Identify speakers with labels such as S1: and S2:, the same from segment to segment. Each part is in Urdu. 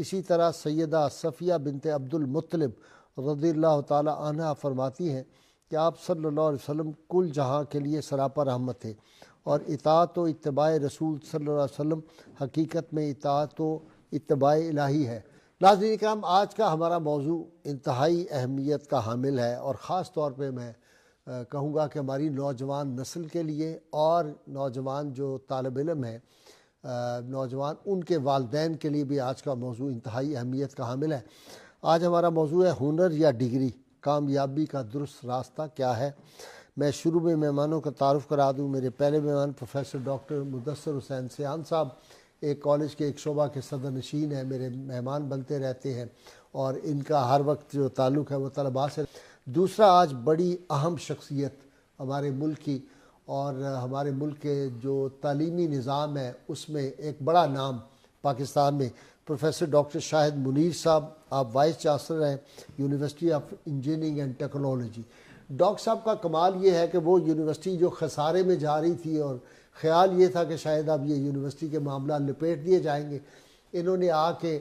S1: اسی طرح سیدہ صفیہ بنت عبد المطلب رضی اللہ تعالی عنہ فرماتی ہیں کہ آپ صلی اللہ علیہ وسلم کل جہاں کے لیے سراپا رحمت تھے، اور اطاعت و اتباع رسول صلی اللہ علیہ وسلم حقیقت میں اطاعت و اتباع الہی ہے۔ ناظرین کرام، آج کا ہمارا موضوع انتہائی اہمیت کا حامل ہے، اور خاص طور پہ میں کہوں گا کہ ہماری نوجوان نسل کے لیے اور نوجوان جو طالب علم ہیں، نوجوان ان کے والدین کے لیے بھی آج کا موضوع انتہائی اہمیت کا حامل ہے۔ آج ہمارا موضوع ہے ہنر یا ڈگری، کامیابی کا درست راستہ کیا ہے۔ میں شروع میں مہمانوں کا تعارف کرا دوں۔ میرے پہلے مہمان پروفیسر ڈاکٹر مدثر حسین سیان صاحب، ایک کالج کے ایک شعبہ کے صدر نشین ہیں، میرے مہمان بنتے رہتے ہیں اور ان کا ہر وقت جو تعلق ہے وہ طلباء سے۔ دوسرا، آج بڑی اہم شخصیت ہمارے ملک کی، اور ہمارے ملک کے جو تعلیمی نظام ہے اس میں ایک بڑا نام پاکستان میں، پروفیسر ڈاکٹر شاہد منیر صاحب، آپ وائس چانسلر ہیں university of engineering and technology. Doctor صاحب کا کمال یہ ہے کہ وہ یونیورسٹی جو خسارے میں جا رہی تھی اور خیال یہ تھا کہ شاید اب یہ یونیورسٹی کے معاملات لپیٹ دیے جائیں گے، انہوں نے آ کے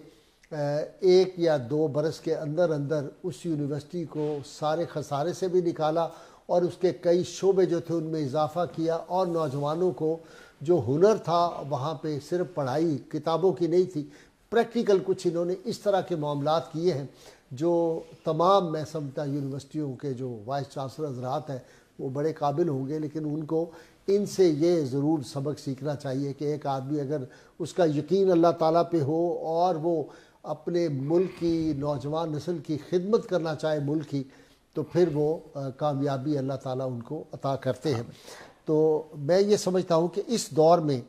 S1: 1 یا 2 برس کے اندر اندر اس یونیورسٹی کو سارے خسارے سے بھی نکالا، اور اس کے کئی شعبے جو تھے ان میں اضافہ کیا، اور نوجوانوں کو جو ہنر تھا وہاں پہ صرف پڑھائی کتابوں کی نہیں تھی، پریکٹیکل کچھ انہوں نے اس طرح کے معاملات کیے ہیں جو تمام میں سمجھتا یونیورسٹیوں کے جو وائس چانسلر حضرات ہیں وہ بڑے قابل ہوں گے، لیکن ان کو ان سے یہ ضرور سبق سیکھنا چاہیے کہ ایک آدمی اگر اس کا یقین اللہ تعالیٰ پہ ہو اور وہ اپنے ملک کی نوجوان نسل کی خدمت کرنا چاہے ملک کی، تو پھر وہ کامیابی اللہ تعالیٰ ان کو عطا کرتے ہیں۔ تو میں یہ سمجھتا ہوں کہ اس دور میں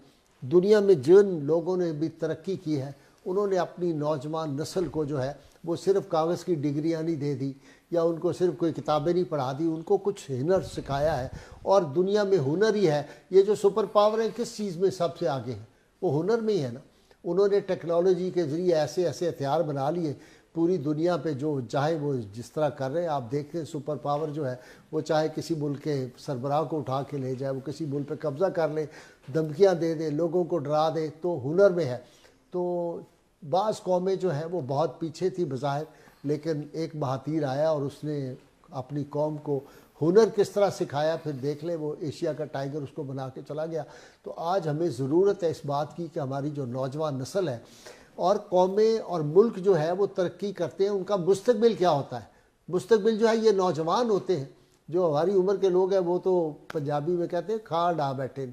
S1: دنیا میں جن لوگوں نے بھی ترقی کی ہے انہوں نے اپنی نوجوان نسل کو جو ہے وہ صرف کاغذ کی ڈگریاں نہیں دے دی، یا ان کو صرف کوئی کتابیں نہیں پڑھا دی، ان کو کچھ ہنر سکھایا ہے۔ اور دنیا میں ہنر ہی ہے، یہ جو سپر پاور ہے کس چیز میں سب سے آگے ہے؟ وہ ہنر میں ہی ہے نا۔ انہوں نے ٹیکنالوجی کے ذریعے ایسے ایسے ہتھیار بنا لیے، پوری دنیا پہ جو چاہے وہ جس طرح کر رہے ہیں۔ آپ دیکھتے ہیں سپر پاور جو ہے وہ چاہے کسی ملک کے سربراہ کو اٹھا کے لے جائے، وہ کسی ملک پہ قبضہ کر لے، دھمکیاں دے دے، لوگوں کو ڈرا دے، تو ہنر میں ہے۔ تو بعض قومیں جو ہیں وہ بہت پیچھے تھی بظاہر، لیکن ایک بہادر آیا اور اس نے اپنی قوم کو ہنر کس طرح سکھایا، پھر دیکھ لیں وہ ایشیا کا ٹائیگر اس کو بنا کے چلا گیا۔ تو آج ہمیں ضرورت ہے اس بات کی کہ ہماری جو نوجوان نسل ہے اور قومیں اور ملک جو ہے وہ ترقی کرتے ہیں، ان کا مستقبل کیا ہوتا ہے؟ مستقبل جو ہے یہ نوجوان ہوتے ہیں۔ جو ہماری عمر کے لوگ ہیں وہ تو پنجابی میں کہتے ہیں کھا ڈا بیٹھے۔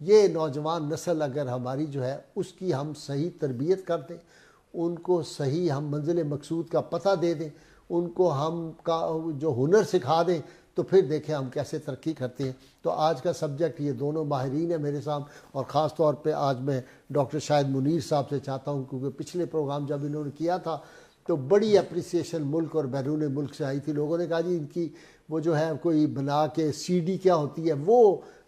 S1: یہ نوجوان نسل اگر ہماری جو ہے اس کی ہم صحیح تربیت کر دیں، ان کو صحیح ہم منزل مقصود کا پتہ دے دیں، ان کو ہم کا جو ہنر سکھا دیں، تو پھر دیکھیں ہم کیسے ترقی کرتے ہیں۔ تو آج کا سبجیکٹ یہ دونوں ماہرین ہیں میرے سامنے، اور خاص طور پہ آج میں ڈاکٹر شاہد منیر صاحب سے چاہتا ہوں، کیونکہ پچھلے پروگرام جب انہوں نے کیا تھا تو بڑی اپریسیشن ملک اور بیرون ملک سے آئی تھی۔ لوگوں نے کہا جی ان کی وہ جو ہے کوئی بنا کے سی ڈی کیا ہوتی ہے وہ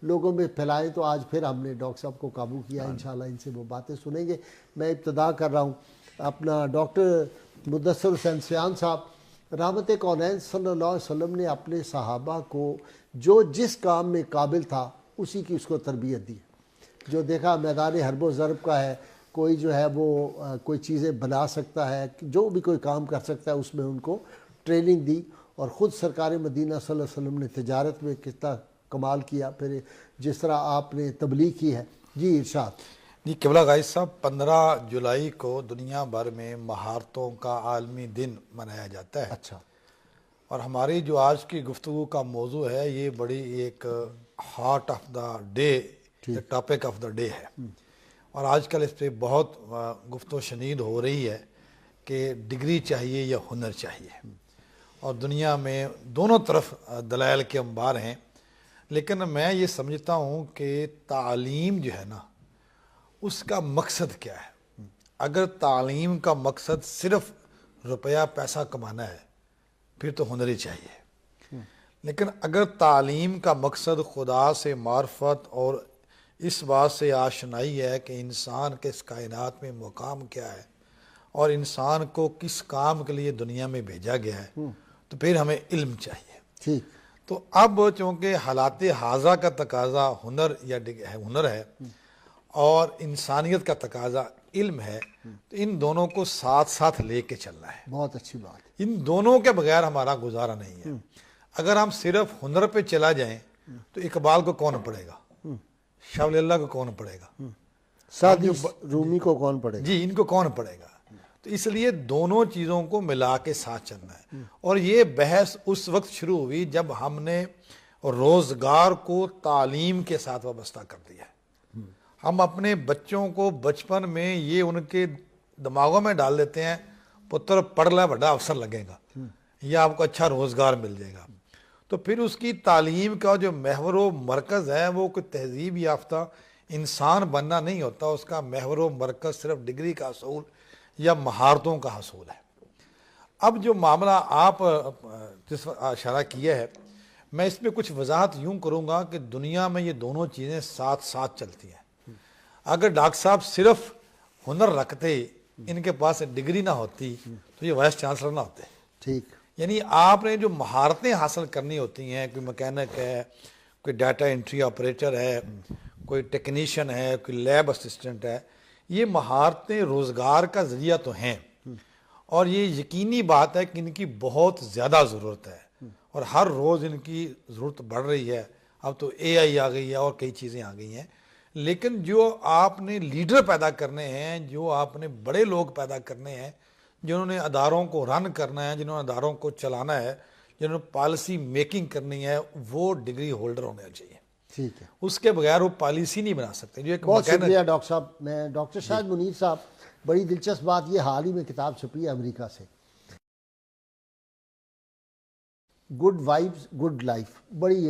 S1: لوگوں میں پھیلائیں، تو آج پھر ہم نے ڈاکٹر صاحب کو قابو کیا، انشاءاللہ ان سے وہ باتیں سنیں گے۔ میں ابتدا کر رہا ہوں اپنا ڈاکٹر مدثر حسین سیان صاحب۔ رحمت کونین صلی اللہ علیہ وسلم نے اپنے صحابہ کو جو جس کام میں قابل تھا اسی کی اس کو تربیت دی۔ جو دیکھا میدان حرب و ضرب کا ہے، کوئی جو ہے وہ کوئی چیزیں بنا سکتا ہے، جو بھی کوئی کام کر سکتا ہے اس میں ان کو ٹریننگ دی، اور خود سرکار مدینہ صلی اللہ علیہ وسلم نے تجارت میں کتنا کمال کیا، پھر جس طرح آپ نے تبلیغ کی ہے۔ جی ارشاد۔
S2: جی قبلہ غائز صاحب، 15 جولائی کو دنیا بھر میں مہارتوں کا عالمی دن منایا جاتا ہے۔
S1: اچھا۔
S2: اور ہماری جو آج کی گفتگو کا موضوع ہے یہ بڑی ایک heart of the day, topic of the day ہے، اور آج کل اس پہ بہت گفت و شنید ہو رہی ہے کہ ڈگری چاہیے یا ہنر چاہیے، اور دنیا میں دونوں طرف دلائل کے انبار ہیں۔ لیکن میں یہ سمجھتا ہوں کہ تعلیم جو ہے نا اس کا مقصد کیا ہے؟ اگر تعلیم کا مقصد صرف روپیہ پیسہ کمانا ہے پھر تو ہنر ہی چاہیے، لیکن اگر تعلیم کا مقصد خدا سے معرفت اور اس بات سے آشنائی ہے کہ انسان کے اس کائنات میں مقام کیا ہے اور انسان کو کس کام کے لیے دنیا میں بھیجا گیا ہے، تو پھر ہمیں علم چاہیے۔ تو اب چونکہ حالات حاضرہ کا تقاضا ہنر ہے اور انسانیت کا تقاضا علم ہے، تو ان دونوں کو ساتھ ساتھ لے کے چلنا ہے.
S1: بہت اچھی بات.
S2: ان دونوں کے بغیر ہمارا گزارا نہیں ہے. اگر ہم صرف ہنر پہ چلا جائیں تو اقبال کو کون پڑھے گا، شاہ ولی اللہ کو کون پڑھے گا،
S1: سعدی رومی کو کون پڑھے گا؟
S2: جی ان کو کون پڑھے گا. تو اس لیے دونوں چیزوں کو ملا کے ساتھ چلنا ہے. اور یہ بحث اس وقت شروع ہوئی جب ہم نے روزگار کو تعلیم کے ساتھ وابستہ کر دیا ہے. ہم اپنے بچوں کو بچپن میں یہ ان کے دماغوں میں ڈال دیتے ہیں پتر پڑھ لے بڑا افسر لگے گا یا آپ کو اچھا روزگار مل جائے گا. تو پھر اس کی تعلیم کا جو محور و مرکز ہے وہ کوئی تہذیب یافتہ انسان بننا نہیں ہوتا، اس کا محور و مرکز صرف ڈگری کا حصول یا مہارتوں کا حصول ہے. اب جو معاملہ آپ جس اشارہ کیا ہے، میں اس پہ کچھ وضاحت یوں کروں گا کہ دنیا میں یہ دونوں چیزیں ساتھ ساتھ چلتی ہیں. اگر ڈاکٹر صاحب صرف ہنر رکھتے، ان کے پاس ڈگری نہ ہوتی تو یہ وائس چانسلر نہ ہوتے.
S1: ٹھیک.
S2: یعنی آپ نے جو مہارتیں حاصل کرنی ہوتی ہیں، کوئی مکینک ہے، کوئی ڈیٹا انٹری آپریٹر ہے، کوئی ٹیکنیشین ہے، کوئی لیب اسسٹنٹ ہے، یہ مہارتیں روزگار کا ذریعہ تو ہیں، اور یہ یقینی بات ہے کہ ان کی بہت زیادہ ضرورت ہے اور ہر روز ان کی ضرورت بڑھ رہی ہے. اب تو اے آئی آ گئی ہے اور کئی چیزیں آ گئی ہیں. لیکن جو آپ نے لیڈر پیدا کرنے ہیں، جو آپ نے بڑے لوگ پیدا کرنے ہیں، جنہوں نے اداروں کو رن کرنا ہے، جنہوں نے اداروں کو چلانا ہے، جنہوں نے پالیسی میکنگ کرنی ہے، وہ ڈگری ہولڈر ہونے چاہیے.
S1: ٹھیک ہے.
S2: اس کے بغیر وہ پالیسی نہیں بنا سکتے. جو ایک
S1: بہت شکریہ ڈاکٹر صاحب. میں ڈاکٹر شاہد منیر صاحب، بڑی دلچسپ بات یہ حال ہی میں کتاب چھپی ہے امریکہ سے، گڈ وائبز گڈ لائف، بڑی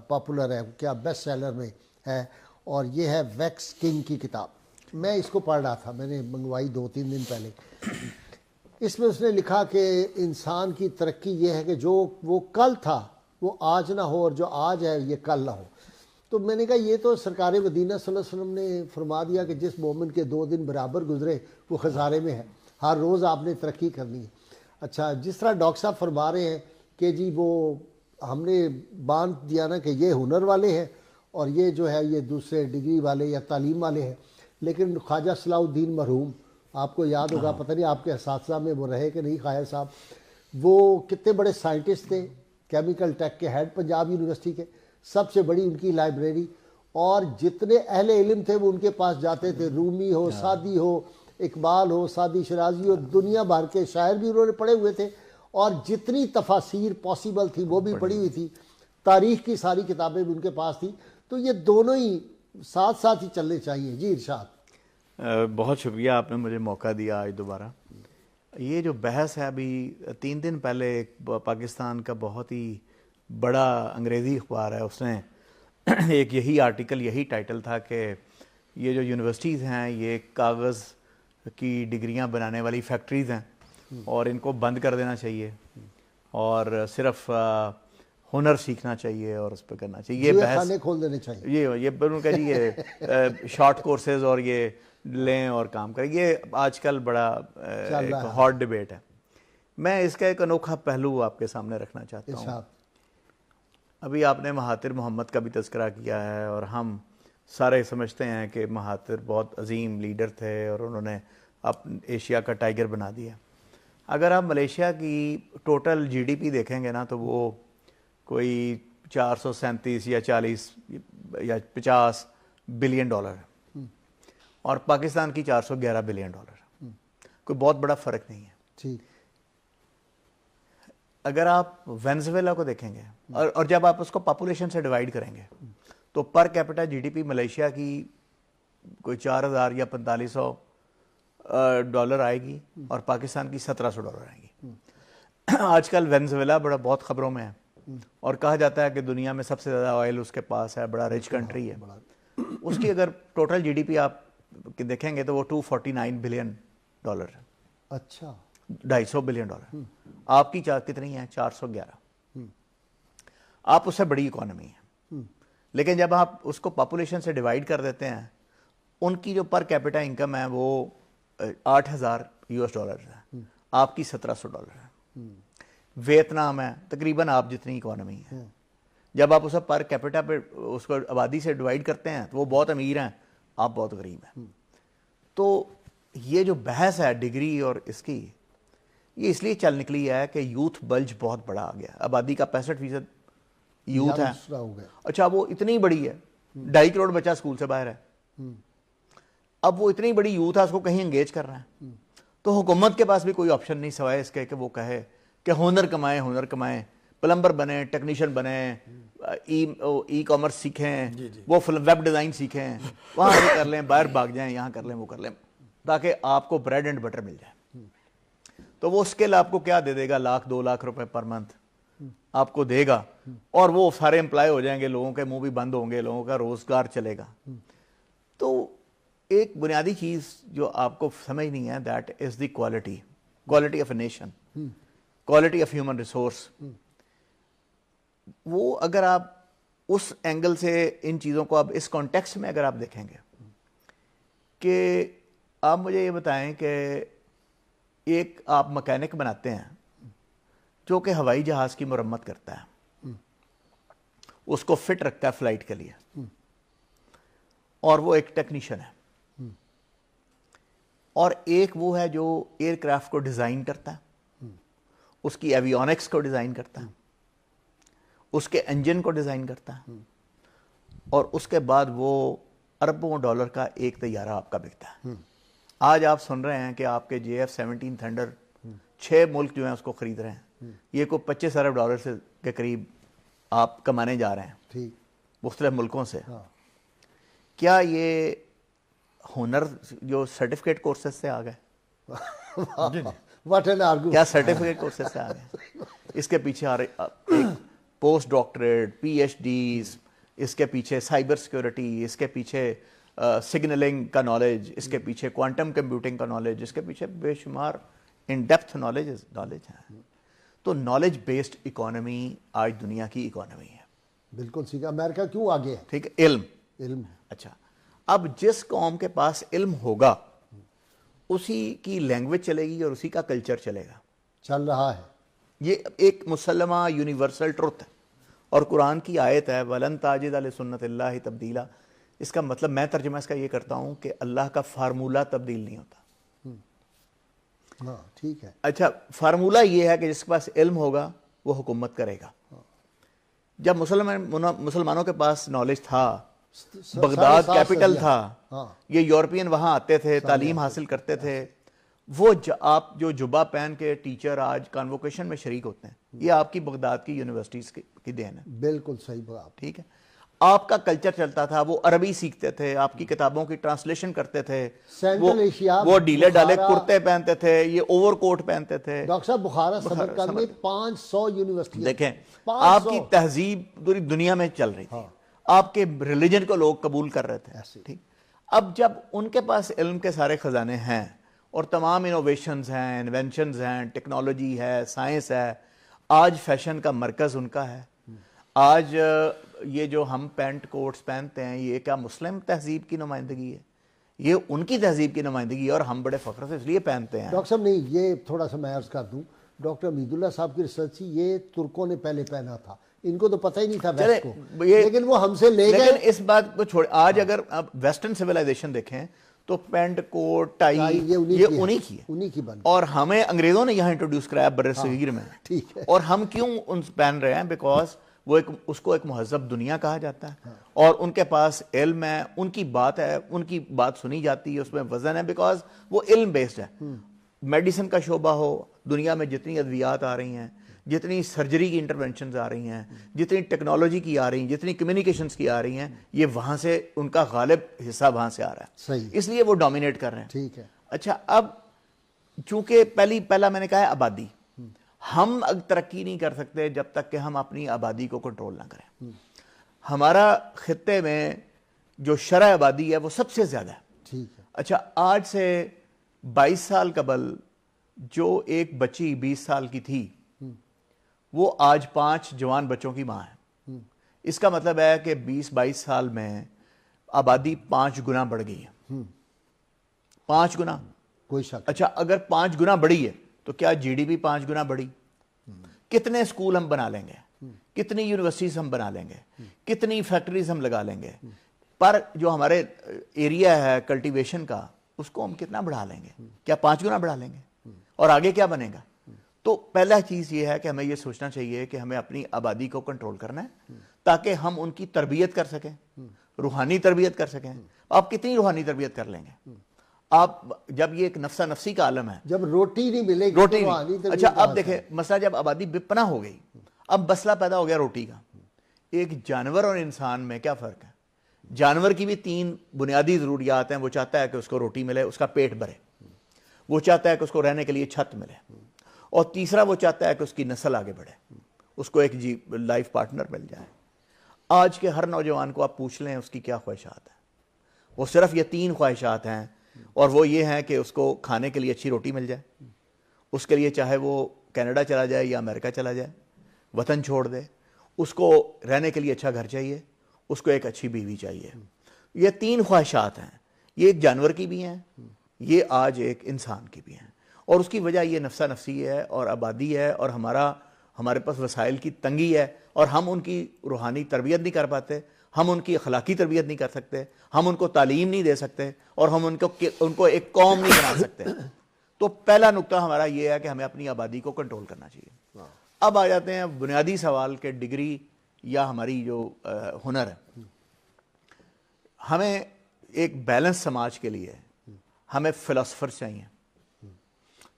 S1: پاپولر ہے، کیا بیسٹ سیلر میں ہے، اور یہ ہے ویکس کنگ کی کتاب. میں اس کو پڑھ رہا تھا، میں نے منگوائی 2-3 دن پہلے. اس میں اس نے لکھا کہ انسان کی ترقی یہ ہے کہ جو وہ کل تھا وہ آج نہ ہو، اور جو آج ہے یہ کل نہ ہو. تو میں نے کہا یہ تو سرکار مدینہ صلی اللہ علیہ وسلم نے فرما دیا کہ جس مومن کے 2 دن برابر گزرے وہ خسارے میں ہے، ہر روز آپ نے ترقی کرنی ہے. اچھا، جس طرح ڈاکٹر صاحب فرما رہے ہیں کہ جی وہ ہم نے باندھ دیا نا کہ یہ ہنر والے ہیں اور یہ جو ہے یہ دوسرے ڈگری والے یا تعلیم والے ہیں، لیکن خواجہ صلاح الدین مرحوم، آپ کو یاد ہوگا، پتہ نہیں آپ کے اساتذہ میں وہ رہے کہ نہیں خواجہ صاحب، وہ کتنے بڑے سائنٹسٹ تھے، کیمیکل ٹیک کے ہیڈ پنجاب یونیورسٹی کے، سب سے بڑی ان کی لائبریری، اور جتنے اہل علم تھے وہ ان کے پاس جاتے تھے. رومی ہو، سعدی ہو، اقبال ہو، سعدی شرازی ہو، دنیا بھر کے شاعر بھی انہوں نے پڑھے ہوئے تھے، اور جتنی تفاسیر پاسبل تھی وہ بھی پڑھی ہوئی تھی، تاریخ کی ساری کتابیں بھی ان کے پاس تھیں. تو یہ دونوں ہی ساتھ ساتھ ہی چلنے چاہیے. جی ارشاد.
S3: بہت شکریہ، آپ نے مجھے موقع دیا آج دوبارہ. یہ جو بحث ہے، ابھی 3 دن پہلے پاکستان کا بہت ہی بڑا انگریزی اخبار ہے، اس نے ایک یہی آرٹیکل، یہی ٹائٹل تھا کہ یہ جو یونیورسٹیز ہیں یہ کاغذ کی ڈگریاں بنانے والی فیکٹریز ہیں اور ان کو بند کر دینا چاہیے اور صرف ہنر سیکھنا چاہیے اور اس پہ کرنا چاہیے. یہ بحث
S1: خانے کھول دینے چاہیے،
S3: یہ ان کا جی یہ شارٹ کورسز اور یہ لیں اور کام کریں. یہ آج کل بڑا ایک ہاٹ ڈیبیٹ ہے. میں اس کا ایک انوکھا پہلو آپ کے سامنے رکھنا چاہتا ہوں. ابھی آپ نے مہاتر محمد کا بھی تذکرہ کیا ہے، اور ہم سارے سمجھتے ہیں کہ مہاتر بہت عظیم لیڈر تھے اور انہوں نے ایشیا کا ٹائیگر بنا دیا. اگر آپ ملیشیا کی ٹوٹل جی ڈی پی دیکھیں گے نا تو وہ کوئی 437 یا 40 یا 50 بلین ڈالر ہے، اور پاکستان کی 411 بلین ڈالر ہے. کوئی بہت بڑا فرق نہیں ہے. اگر آپ وینزویلا کو دیکھیں گے اور جب آپ اس کو پاپولیشن سے ڈیوائیڈ کریں گے تو per capita G D P Malaysia کی کوئی 4000 یا 4500 ڈالر آئے گی اور پاکستان کی 1700 ڈالر آئے گی. آج کل وینزویلا بہت خبروں میں ہے اور کہا جاتا ہے کہ دنیا میں سب سے زیادہ آئل اس کے پاس ہے، بڑا رچ کنٹری ہے. اس کی اگر ٹوٹل جی ڈی پی آپ دیکھیں گے تو وہ 249 بلین ڈالر ہے.
S1: اچھا،
S3: 250 بلین ڈالر. آپ کی کتنی ہے؟ 411. آپ اس سے بڑی اکانومی ہے. لیکن جب آپ اس کو پاپولیشن سے ڈیوائیڈ کر دیتے ہیں، ان کی جو پر کیپٹا انکم ہے وہ 8000 US ڈالر ہے، آپ کی 1700 ڈالر ہے. ویتنام ہے تقریباً آپ جتنی اکانومی ہے. جب آپ اسے پر کیپٹا پہ اس کو آبادی سے ڈیوائیڈ کرتے ہیں تو وہ بہت امیر ہیں، آپ بہت غریب ہیں. تو یہ جو بحث ہے ڈگری اور اس کی، یہ اس لیے چل نکلی ہے کہ یوتھ بلج بہت بڑا آ گیا. آبادی کا 65% یوتھ ہے. اچھا وہ اتنی بڑی ہے، 2.5 کروڑ بچہ اسکول سے باہر ہے. اب وہ اتنی بڑی یوتھ ہے، اس کو کہیں انگیج کر رہے ہیں. تو حکومت کے پاس بھی کوئی آپشن نہیں سوائے اس کے کہ وہ کہے کہ ہنر کمائیں، پلمبر بنیں، ٹیکنیشین بنیں، ای کامرس سیکھیں، وہ ویب ڈیزائن سیکھیں، وہاں بھی کر لیں، باہر بھاگ جائیں، یہاں کر لیں، وہ کر لیں، تاکہ آپ کو بریڈ اینڈ بٹر مل جائے. تو وہ اسکل آپ کو کیا دے دے گا؟ 1,00,000 2 لاکھ روپے پر منتھ آپ کو دے گا، اور وہ سارے امپلائی ہو جائیں گے، لوگوں کے منہ بھی بند ہوں گے، لوگوں کا روزگار چلے گا. تو ایک بنیادی چیز جو آپ کو سمجھ نہیں ہے، that is the quality of a nation, quality of human resource. وہ اگر آپ اس اینگل سے ان چیزوں کو اب اس کانٹیکسٹ میں اگر آپ دیکھیں گے کہ آپ مجھے یہ بتائیں کہ ایک آپ مکینک بناتے ہیں جو کہ ہوائی جہاز کی مرمت کرتا ہے، اس کو فٹ رکھتا ہے فلائٹ کے لیے، اور وہ ایک ٹیکنیشین ہے. اور ایک وہ ہے جو ایئر کرافٹ کو ڈیزائن کرتا ہے، اس کی ایویونکس کو ڈیزائن کرتا ہے، اس کے انجن کو ڈیزائن کرتا ہے، اور اس کے بعد وہ اربوں ڈالر کا ایک طیارہ آپ کا بکتا ہے. آج آپ سن رہے ہیں کہ آپ کے JF-17 تھنڈر 6 ملک جو ہیں اس کو خرید رہے ہیں. یہ کوئی 25 ارب ڈالر سے کے قریب آپ کمانے جا رہے ہیں مختلف ملکوں سے. کیا یہ ہنر جو سرٹیفکیٹ کورسز سے آ گئے؟ کیا سرٹیفکیٹ کورسز سے آ گئے؟ اس کے پیچھے ایک پوسٹ ڈاکٹریٹ، PhDs، اس کے پیچھے سائبر سیکورٹی، اس کے پیچھے سگنلنگ کا نالج، اس کے پیچھے کوانٹم کمپیوٹنگ کا نالج، اس کے پیچھے بے شمار ان ڈیپتھ نالج ہے. تو نالج بیسڈ اکانومی آج دنیا کی اکانومی ہے.
S1: بالکل سیکھا. امریکہ کیوں آگے ہے؟
S3: ٹھیک ہے، علم. اچھا، اب جس قوم کے پاس علم ہوگا اسی کی لینگویج چلے گی اور اسی کا کلچر چلے گا.
S1: چل رہا ہے.
S3: یہ ایک مسلمہ یونیورسل ٹروتھ ہے، اور قرآن کی آیت ہے وَلَن تَجِدَ لِسُنَّتِ اللَّهِ تَبْدِيلًا. اس کا مطلب میں ترجمہ اس کا یہ کرتا ہوں کہ اللہ کا فارمولہ تبدیل نہیں ہوتا.
S1: ہاں ٹھیک ہے.
S3: اچھا، فارمولہ یہ ہے کہ جس کے پاس علم ہوگا وہ حکومت کرے گا. جب مسلمانوں کے پاس نالج تھا، بغداد کیپٹل تھا، یہ یورپین وہاں آتے تھے، تعلیم حاصل کرتے تھے. وہ آپ جو جبہ پہن کے ٹیچر آج کانووکیشن میں شریک ہوتے ہیں، یہ آپ کی بغداد کی یونیورسٹیز کی دین ہے.
S1: بالکل صحیح بات.
S3: ٹھیک ہے. آپ کا کلچر چلتا تھا، وہ عربی سیکھتے تھے، آپ کی کتابوں کی ٹرانسلیشن کرتے تھے، وہ ڈھیلے ڈالے کرتے پہنتے تھے، یہ اوور کوٹ پہنتے تھے.
S1: ڈاکٹر صاحب بخارا سمرقند میں 500 یونیورسٹی
S3: دیکھیں، آپ کی تہذیب پوری دنیا میں چل رہی تھی، آپ کے ریلیجن کو لوگ قبول کر رہے تھے. ٹھیک. اب جب ان کے پاس علم کے سارے خزانے ہیں اور تمام انوویشنز ہیں، انوینشنز ہیں، ٹیکنالوجی ہے، سائنس ہے، آج فیشن کا مرکز ان کا ہے. آج یہ جو ہم پینٹ کوٹس پہنتے ہیں، یہ کیا مسلم تہذیب کی نمائندگی ہے؟ یہ ان کی تہذیب کی نمائندگی ہے، اور ہم بڑے فخر سے اس لیے پہنتے ہیں.
S1: ڈاکٹر صاحب نہیں، یہ تھوڑا سا میں عرض کر دوں، ڈاکٹر حمید اللہ صاحب کی ریسرچ تھی، یہ ترکوں نے پہلے پہنا تھا، ان کو تو پتہ ہی نہیں تھا ویسٹ کو، لیکن وہ ہم سے لے گئے.
S3: لیکن اس بات کو چھوڑ، آج اگر آپ ویسٹرن سویلائزیشن دیکھیں تو پینٹ کوٹ ٹائی یہ انہی کی ہے،
S1: انہی کی بن،
S3: اور ہمیں انگریزوں نے یہاں انٹروڈیوس کرایا بر صغیر میں.
S1: ٹھیک ہے.
S3: اور ہم کیوں ان پہن رہے ہیں؟ بیکاز وہ اس کو ایک مہذب دنیا کہا جاتا ہے، اور ان کے پاس علم ہے، ان کی بات ہے، ان کی بات سنی جاتی ہے، اس میں وزن ہے، بیکاز وہ علم بیسڈ ہے. میڈیسن کا شعبہ ہو، دنیا میں جتنی ادویات آ رہی ہیں، جتنی سرجری کی انٹرونشنز آ رہی ہیں، جتنی ٹیکنالوجی کی آ رہی ہیں، جتنی کمیونیکیشنز کی آ رہی ہیں، یہ وہاں سے ان کا غالب حصہ وہاں سے آ رہا ہے.
S1: صحیح.
S3: اس لیے وہ ڈومینیٹ کر رہے ہیں.
S1: ٹھیک ہے.
S3: اچھا، اب چونکہ پہلا میں نے کہا ہے آبادی، ہم ترقی نہیں کر سکتے جب تک کہ ہم اپنی آبادی کو کنٹرول نہ کریں. ہمارا خطے میں جو شرح آبادی ہے وہ سب سے زیادہ ہے.
S1: ٹھیک ہے.
S3: اچھا، آج سے 22 سال قبل جو ایک بچی 20 سال کی تھی، وہ آج 5 جوان بچوں کی ماں ہے. اس کا مطلب ہے کہ 20-22 سال میں آبادی 5 گنا بڑھ گئی ہے. 5 گنا،
S1: کوئی شک.
S3: اچھا، اگر 5 گنا بڑھی ہے تو کیا GDP 5 گنا بڑھی؟ کتنے اسکول ہم بنا لیں گے، کتنی یونیورسٹیز ہم بنا لیں گے، کتنی فیکٹریز ہم لگا لیں گے، پر جو ہمارے ایریا ہے کلٹیویشن کا، اس کو ہم کتنا بڑھا لیں گے؟ کیا 5 گنا بڑھا لیں گے؟ اور آگے کیا بنے گا؟ تو پہلا چیز یہ ہے کہ ہمیں یہ سوچنا چاہیے کہ ہمیں اپنی آبادی کو کنٹرول کرنا ہے تاکہ ہم ان کی تربیت کر سکیں، روحانی تربیت کر سکیں. آپ کتنی روحانی تربیت کر لیں گے؟ آپ جب یہ ایک نفسا نفسی کا عالم ہے،
S1: جب روٹی نہیں ملے گی
S3: روٹی
S1: تو
S3: نہیں.
S1: روحانی تربیت
S3: اچھا
S1: کہاں
S3: اب دیکھیں مسئلہ جب آبادی بپنا ہو گئی، اب مسئلہ پیدا ہو گیا روٹی کا. ایک جانور اور انسان میں کیا فرق ہے؟ جانور کی بھی 3 بنیادی ضروریات ہیں. وہ چاہتا ہے کہ اس کو روٹی ملے، اس کا پیٹ بھرے. وہ چاہتا ہے کہ اس کو رہنے کے لیے چھت ملے. اور تیسرا وہ چاہتا ہے کہ اس کی نسل آگے بڑھے، اس کو ایک لائف پارٹنر مل جائے. آج کے ہر نوجوان کو آپ پوچھ لیں اس کی کیا خواہشات ہیں، وہ صرف یہ 3 خواہشات ہیں. اور وہ یہ ہیں کہ اس کو کھانے کے لیے اچھی روٹی مل جائے، اس کے لیے چاہے وہ کینیڈا چلا جائے یا امریکہ چلا جائے، وطن چھوڑ دے. اس کو رہنے کے لیے اچھا گھر چاہیے، اس کو ایک اچھی بیوی چاہیے. یہ 3 خواہشات ہیں. یہ ایک جانور کی بھی ہیں، یہ آج ایک انسان کی بھی ہیں. اور اس کی وجہ یہ نفسا نفسی ہے اور آبادی ہے، اور ہمارے پاس وسائل کی تنگی ہے، اور ہم ان کی روحانی تربیت نہیں کر پاتے، ہم ان کی اخلاقی تربیت نہیں کر سکتے، ہم ان کو تعلیم نہیں دے سکتے، اور ہم ان کو ایک قوم نہیں بنا سکتے. تو پہلا نقطہ ہمارا یہ ہے کہ ہمیں اپنی آبادی کو کنٹرول کرنا چاہیے. اب آ جاتے ہیں بنیادی سوال کہ ڈگری یا ہماری جو ہنر ہے. ہمیں ایک بیلنس سماج کے لیے ہمیں فلاسفرز چاہیے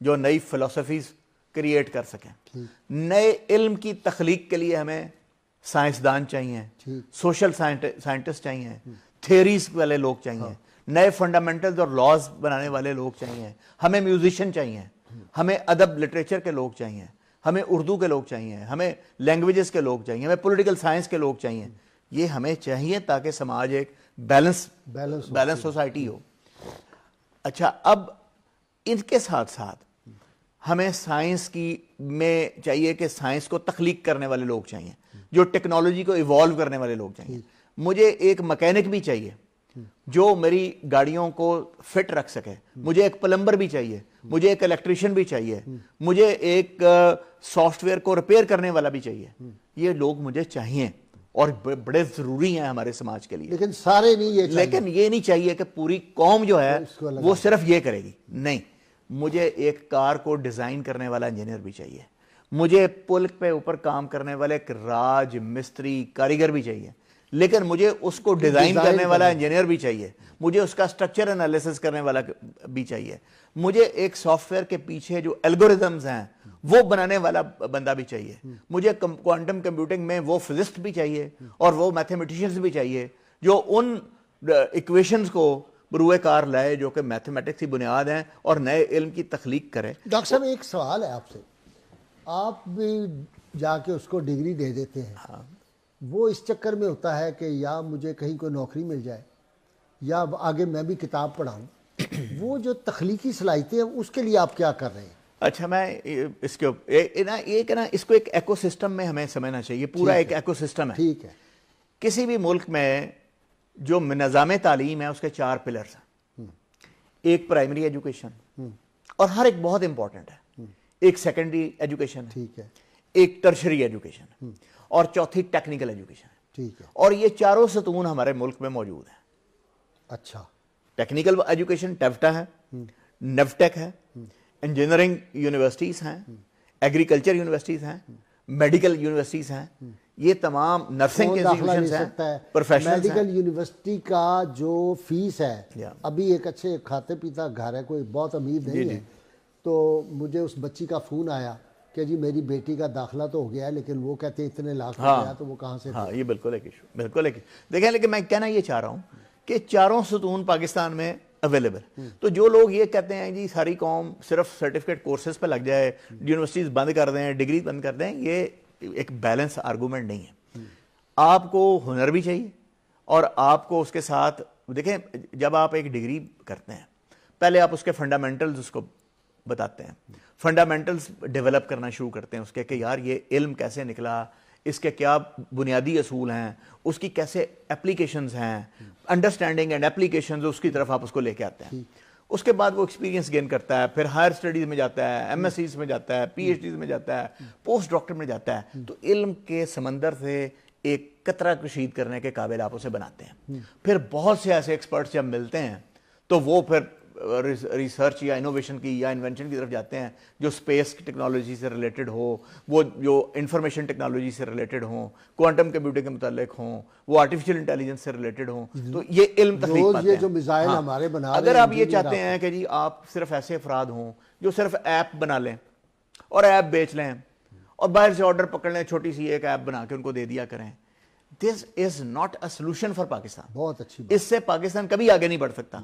S3: جو نئی فلسفیز کریٹ کر سکیں. نئے علم کی تخلیق کے لیے ہمیں سائنسدان چاہیے، سوشل سائنٹسٹ چاہیے، تھیوریز والے لوگ چاہیے، نئے فنڈامنٹلز اور لاز بنانے والے لوگ چاہیے. ہمیں میوزیشین چاہیے، ہمیں ادب لٹریچر کے لوگ چاہیے، ہمیں اردو کے لوگ چاہیے، ہمیں لینگویجز کے لوگ چاہیے، ہمیں پولیٹیکل سائنس کے لوگ چاہیے. یہ ہمیں چاہیے تاکہ سماج ایک بیلنس سوسائٹی ہو. اچھا اب ان کے ساتھ ساتھ ہمیں سائنس میں چاہیے کہ سائنس کو تخلیق کرنے والے لوگ چاہیے، جو ٹیکنالوجی کو ایوالو کرنے والے لوگ چاہیے. مجھے ایک مکینک بھی چاہیے جو میری گاڑیوں کو فٹ رکھ سکے، مجھے ایک پلمبر بھی چاہیے، مجھے ایک الیکٹریشین بھی چاہیے، مجھے ایک سافٹ ویئر کو ریپیئر کرنے والا بھی چاہیے. یہ لوگ مجھے چاہیے اور بڑے ضروری ہیں ہمارے سماج کے لیے.
S1: لیکن سارے نہیں یہ چاہیے.
S3: لیکن یہ نہیں چاہیے کہ پوری قوم جو ہے وہ صرف یہ کرے گی. نہیں، مجھے ایک کار کو ڈیزائن کرنے والا انجینئر بھی چاہیے، مجھے پل پہ اوپر کام کرنے والے ایک راج مستری کاریگر بھی چاہیے، لیکن مجھے اس کو ڈیزائن کرنے والا انجینئر بھی چاہیے، مجھے اس کا سٹرکچر انالیسس کرنے والا بھی چاہیے، مجھے ایک سافٹ ویئر کے پیچھے جو الگوریزمز ہیں وہ بنانے والا بندہ بھی چاہیے، مجھے کوانٹم کمپیوٹنگ میں وہ فزسٹ بھی چاہیے اور وہ میتھمیٹیشینز بھی چاہیے جو ان ایکویشنز کو بروئے کار لائے جو کہ میتھمیٹکس کی بنیاد ہیں اور نئے علم کی تخلیق کرے.
S1: ڈاکٹر صاحب ایک سوال ہے آپ سے، آپ بھی جا کے اس کو ڈگری دے دیتے ہیں، وہ اس چکر میں ہوتا ہے کہ یا مجھے کہیں کوئی نوکری مل جائے یا آگے میں بھی کتاب پڑھاؤں، وہ جو تخلیقی صلاحیتیں ہیں اس کے لیے آپ کیا کر رہے ہیں؟
S3: اچھا میں اس کے اس کو ایک ایکو سسٹم میں ہمیں سمجھنا چاہیے. پورا ایک ایکو سسٹم ہے.
S1: ٹھیک ہے.
S3: کسی بھی ملک میں جو نظام تعلیم ہے اس کے 4 پلرز ہیں. ایک پرائمری ایجوکیشن اور ہر ایک بہت امپورٹنٹ ہے. ایک سیکنڈری ایجوکیشن ہے.
S1: ٹھیک ہے.
S3: ایک ٹرشری ایجوکیشن ہے اور چوتھی ٹیکنیکل ایجوکیشن ہے.
S1: ٹھیک ہے.
S3: اور یہ چاروں ستون ہمارے ملک میں موجود ہیں.
S1: اچھا.
S3: ٹیکنیکل ایجوکیشن ٹیفٹا ہے، نیفٹیک ہے، انجینئرنگ یونیورسٹیز ہیں، ایگریکلچر یونیورسٹیز ہیں، میڈیکل یونیورسٹیز ہیں. یہ تمام نرسنگ انسٹیٹیوشنز ہیں، پروفیشنلز ہیں.
S1: میڈیکل یونیورسٹی کا جو فیس ہے، ابھی ایک اچھے کھاتے پیتا گھر ہے، کوئی بہت امیر نہیں ہے، تو مجھے اس بچی کا فون آیا کہ جی میری بیٹی کا داخلہ تو ہو گیا ہے لیکن وہ کہتے ہیں اتنے لاکھ روپیہ تو وہ کہاں سے.
S3: ہاں یہ بالکل ایک ایشو، بالکل ایک. دیکھیں لیکن میں کہنا یہ چاہ رہا ہوں کہ چاروں ستون پاکستان میں اویلیبل. تو جو لوگ یہ کہتے ہیں جی ساری قوم صرف سرٹیفکیٹ کورسز پہ لگ جائے، یونیورسٹیز بند کر دیں، ڈگری بند کر دیں، یہ ایک بیلنس آرگومنٹ نہیں ہے. آپ کو ہنر بھی چاہیے اور آپ کو اس کے ساتھ دیکھیں جب آپ ایک ڈگری کرتے ہیں پہلے آپ اس کے فنڈامنٹلز اس کو بتاتے ہیں، فنڈامنٹلز ڈیولپ کرنا شروع کرتے ہیں اس کے کہ یار یہ علم کیسے نکلا، اس کے کیا بنیادی اصول ہیں، اس کی کیسے اپلیکیشنز ہیں، انڈرسٹینڈنگ اینڈ اپلیکیشنز اس کی طرف آپ اس کو لے کے آتے ہیں. اس کے بعد وہ ایکسپیرینس گین کرتا ہے، پھر ہائر اسٹڈیز میں جاتا ہے، ایم ایس سیز میں جاتا ہے، پی ایچ ڈیز میں جاتا ہے، پوسٹ ڈاکٹر میں جاتا ہے. تو علم کے سمندر سے ایک قطرہ کشید کرنے کے قابل آپ اسے بناتے ہیں. پھر بہت سے ایسے ایکسپرٹس جب ملتے ہیں تو وہ پھر ریسرچ یا انوویشن کی یا انوینشن کی طرف جاتے ہیں جو اسپیس ٹیکنالوجی سے ریلیٹڈ ہو, وہ جو انفارمیشن ٹیکنالوجی سے ریلیٹڈ ہوں, کوانٹم کمپیوٹنگ کے متعلق ہوں, وہ آرٹیفیشیل انٹیلیجنس سے ریلیٹڈ ہوں, تو یہ علم تخلیق پاتے ہیں.
S1: جو میزائل ہمارے بنا رہے ہیں,
S3: اگر آپ یہ چاہتے ہیں کہ جی آپ صرف ایسے افراد ہوں جو صرف ایپ بنا لیں اور ایپ بیچ لیں اور باہر سے آرڈر پکڑ لیں, چھوٹی سی ایک ایپ بنا کے ان کو دے دیا کریں, this is not a solution for Pakistan.
S1: بہت اچھی
S3: اس سے پاکستان کبھی آگے نہیں بڑھ سکتا.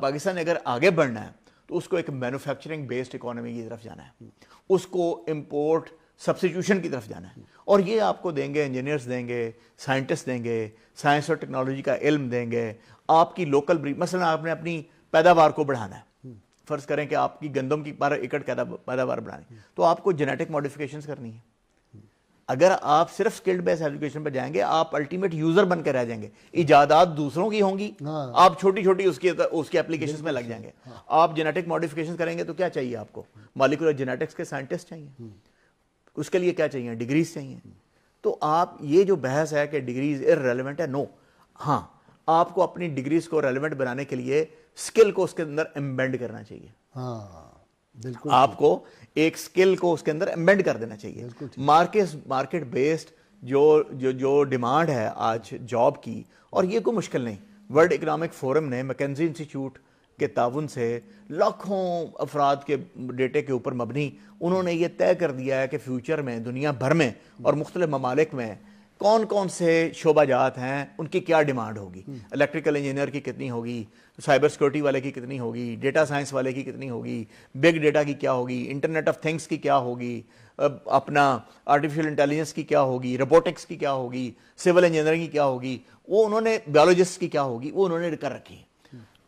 S3: پاکستان اگر آگے بڑھنا ہے تو اس کو ایک مینوفیکچرنگ بیسڈ اکانومی کی طرف جانا ہے, اس کو امپورٹ سبسٹیٹیوشن کی طرف جانا ہے, اور یہ آپ کو دیں گے انجینئرز دیں گے, سائنٹسٹ دیں گے, سائنس اور ٹیکنالوجی کا علم دیں گے, آپ کی لوکل مثلا آپ نے اپنی پیداوار کو بڑھانا ہے, فرض کریں کہ آپ کی گندم کی پر ایکڑ پیداوار بڑھانی تو آپ کو جینیٹک ماڈیفیکیشنز کرنی ہے. اگر آپ صرف سکلڈ بیس ایجوکیشن پہ جائیں گے آپ الٹیمیٹ یوزر بن کے رہ جائیں گے, ایجادات دوسروں کی ہوں گی, آپ چھوٹی چھوٹی اس کی اپلیکیشنز میں لگ جائیں گے. آپ جینیٹک ماڈیفیکیشن کریں گے تو کیا چاہیے آپ کو, مالیکولر جینیٹکس کے سائنٹسٹ چاہیے, اس کے لیے کیا چاہیے, ڈگریز چاہیے. تو آپ یہ جو بحث ہے کہ ڈگریز ارریلیونٹ ہے, نو, ہاں آپ کو اپنی ڈگریز کو ریلیونٹ بنانے کے لیے اسکل کو اس کے اندر ایمبینڈ کرنا چاہیے.
S1: بالکل
S3: آپ کو ایک سکل کو اس کے اندر ایمبینڈ کر دینا چاہیے. مارکیٹ بیسڈ جو ڈیمانڈ ہے آج جاب کی, اور یہ کوئی مشکل نہیں, ورلڈ اکنامک فورم نے میکنزی انسٹیٹیوٹ کے تعاون سے لاکھوں افراد کے ڈیٹے کے اوپر مبنی انہوں نے یہ طے کر دیا ہے کہ فیوچر میں دنیا بھر میں اور مختلف ممالک میں کون کون سے شعبہ جات ہیں, ان کی کیا ڈیمانڈ ہوگی, الیکٹریکل انجینئر کی کتنی ہوگی, سائبر سیکورٹی والے کی کتنی ہوگی, ڈیٹا سائنس والے کی کتنی ہوگی, بگ ڈیٹا کی کیا ہوگی, انٹرنیٹ آف تھنگس کی کیا ہوگی, اپنا آرٹیفیشیل انٹیلیجنس کی کیا ہوگی, روبوٹکس کی کیا ہوگی, سول انجینئرنگ کی کیا ہوگی, وہ انہوں نے بایولوجسٹ کی کیا ہوگی, وہ انہوں نے کر رکھی.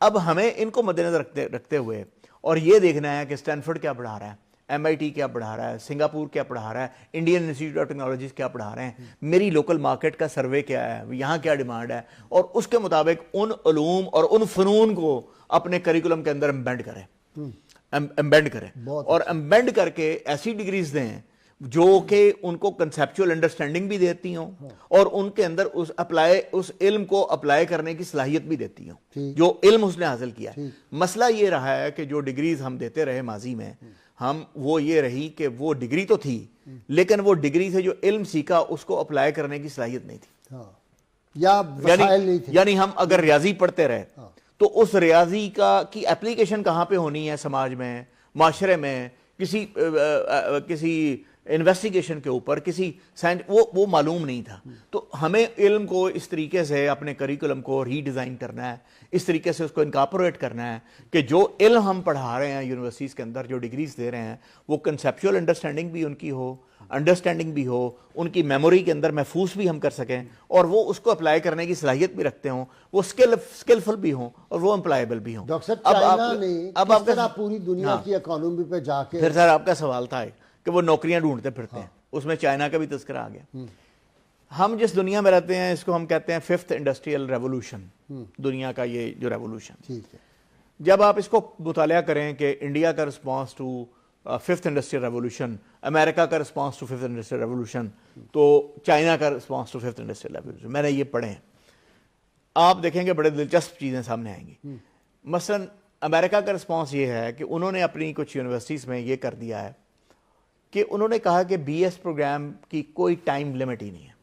S3: اب ہمیں ان کو مد نظر رکھتے ہوئے اور یہ دیکھنا ہے کہ اسٹینفورڈ کیا پڑھا رہا ہے, MIT کیا پڑھا رہا ہے, سنگاپور کیا پڑھا رہا ہے, انڈین انسٹیٹیوٹ آف ٹیکنالوجیز کیا پڑھا رہے ہیں, میری لوکل مارکیٹ کا سروے کیا ہے, یہاں کیا ڈیمانڈ ہے, اور اس کے مطابق ان علوم اور ان فنون کو اپنے کریکولم کے اندر ایمبینڈ کریں اور ایمبینڈ کر کے ایسی ڈگریز دیں جو کہ ان کو کنسیپچول انڈرسٹینڈنگ بھی دیتی ہوں اور ان کے اندر اس علم کو اپلائی کرنے کی صلاحیت بھی دیتی ہوں جو علم اس نے حاصل کیا ہے. مسئلہ یہ رہا ہے کہ جو ڈگریز ہم دیتے رہے ماضی میں, وہ یہ رہی کہ وہ ڈگری تو تھی لیکن وہ ڈگری سے جو علم سیکھا اس کو اپلائی کرنے کی صلاحیت نہیں تھی. یعنی ہم اگر ریاضی پڑھتے رہے تو اس ریاضی کی اپلیکیشن کہاں پہ ہونی ہے سماج میں, معاشرے میں, کسی انویسٹیگیشن کے اوپر, کسی سائنس, وہ معلوم نہیں تھا. تو ہمیں علم کو اس طریقے سے اپنے کریکولم کو ری ڈیزائن کرنا ہے, اس طریقے سے اس کو انکارپوریٹ کرنا ہے کہ جو علم ہم پڑھا رہے ہیں یونیورسٹیز کے اندر, جو ڈگریز دے رہے ہیں, وہ کنسیپچول انڈرسٹینڈنگ بھی ان کی ہو, انڈرسٹینڈنگ بھی ہو, ان کی میموری کے اندر محفوظ بھی ہم کر سکیں, اور وہ اس کو اپلائی کرنے کی صلاحیت بھی رکھتے ہوں, وہ اسکلفل بھی ہوں اور وہ امپلائیبل بھی ہوں.
S1: اب آپ پوری دنیا کی اکانومی پہ جا کے,
S3: پھر سر آپ کا سوال تھا کہ وہ نوکریاں ڈھونڈتے پھرتے ہیں, اس میں چائنا کا بھی تذکرہ آ گیا. ہم جس دنیا میں رہتے ہیں اس کو ہم کہتے ہیں 5th انڈسٹریل ریولوشن, دنیا کا یہ جو ریولوشن. جب آپ اس کو مطالعہ کریں کہ انڈیا کا response to 5th industrial revolution, امریکہ کا response to 5th industrial revolution, تو چائنا کا response to 5th industrial revolution, میں نے یہ پڑھے ہیں, آپ دیکھیں گے بڑے دلچسپ چیزیں سامنے آئیں گی. مثلا امریکہ کا رسپانس یہ ہے کہ انہوں نے اپنی کچھ یونیورسٹیز میں یہ کر دیا ہے کہ انہوں نے کہا کہ BS پروگرام کی کوئی ٹائم لمٹ ہی نہیں ہے.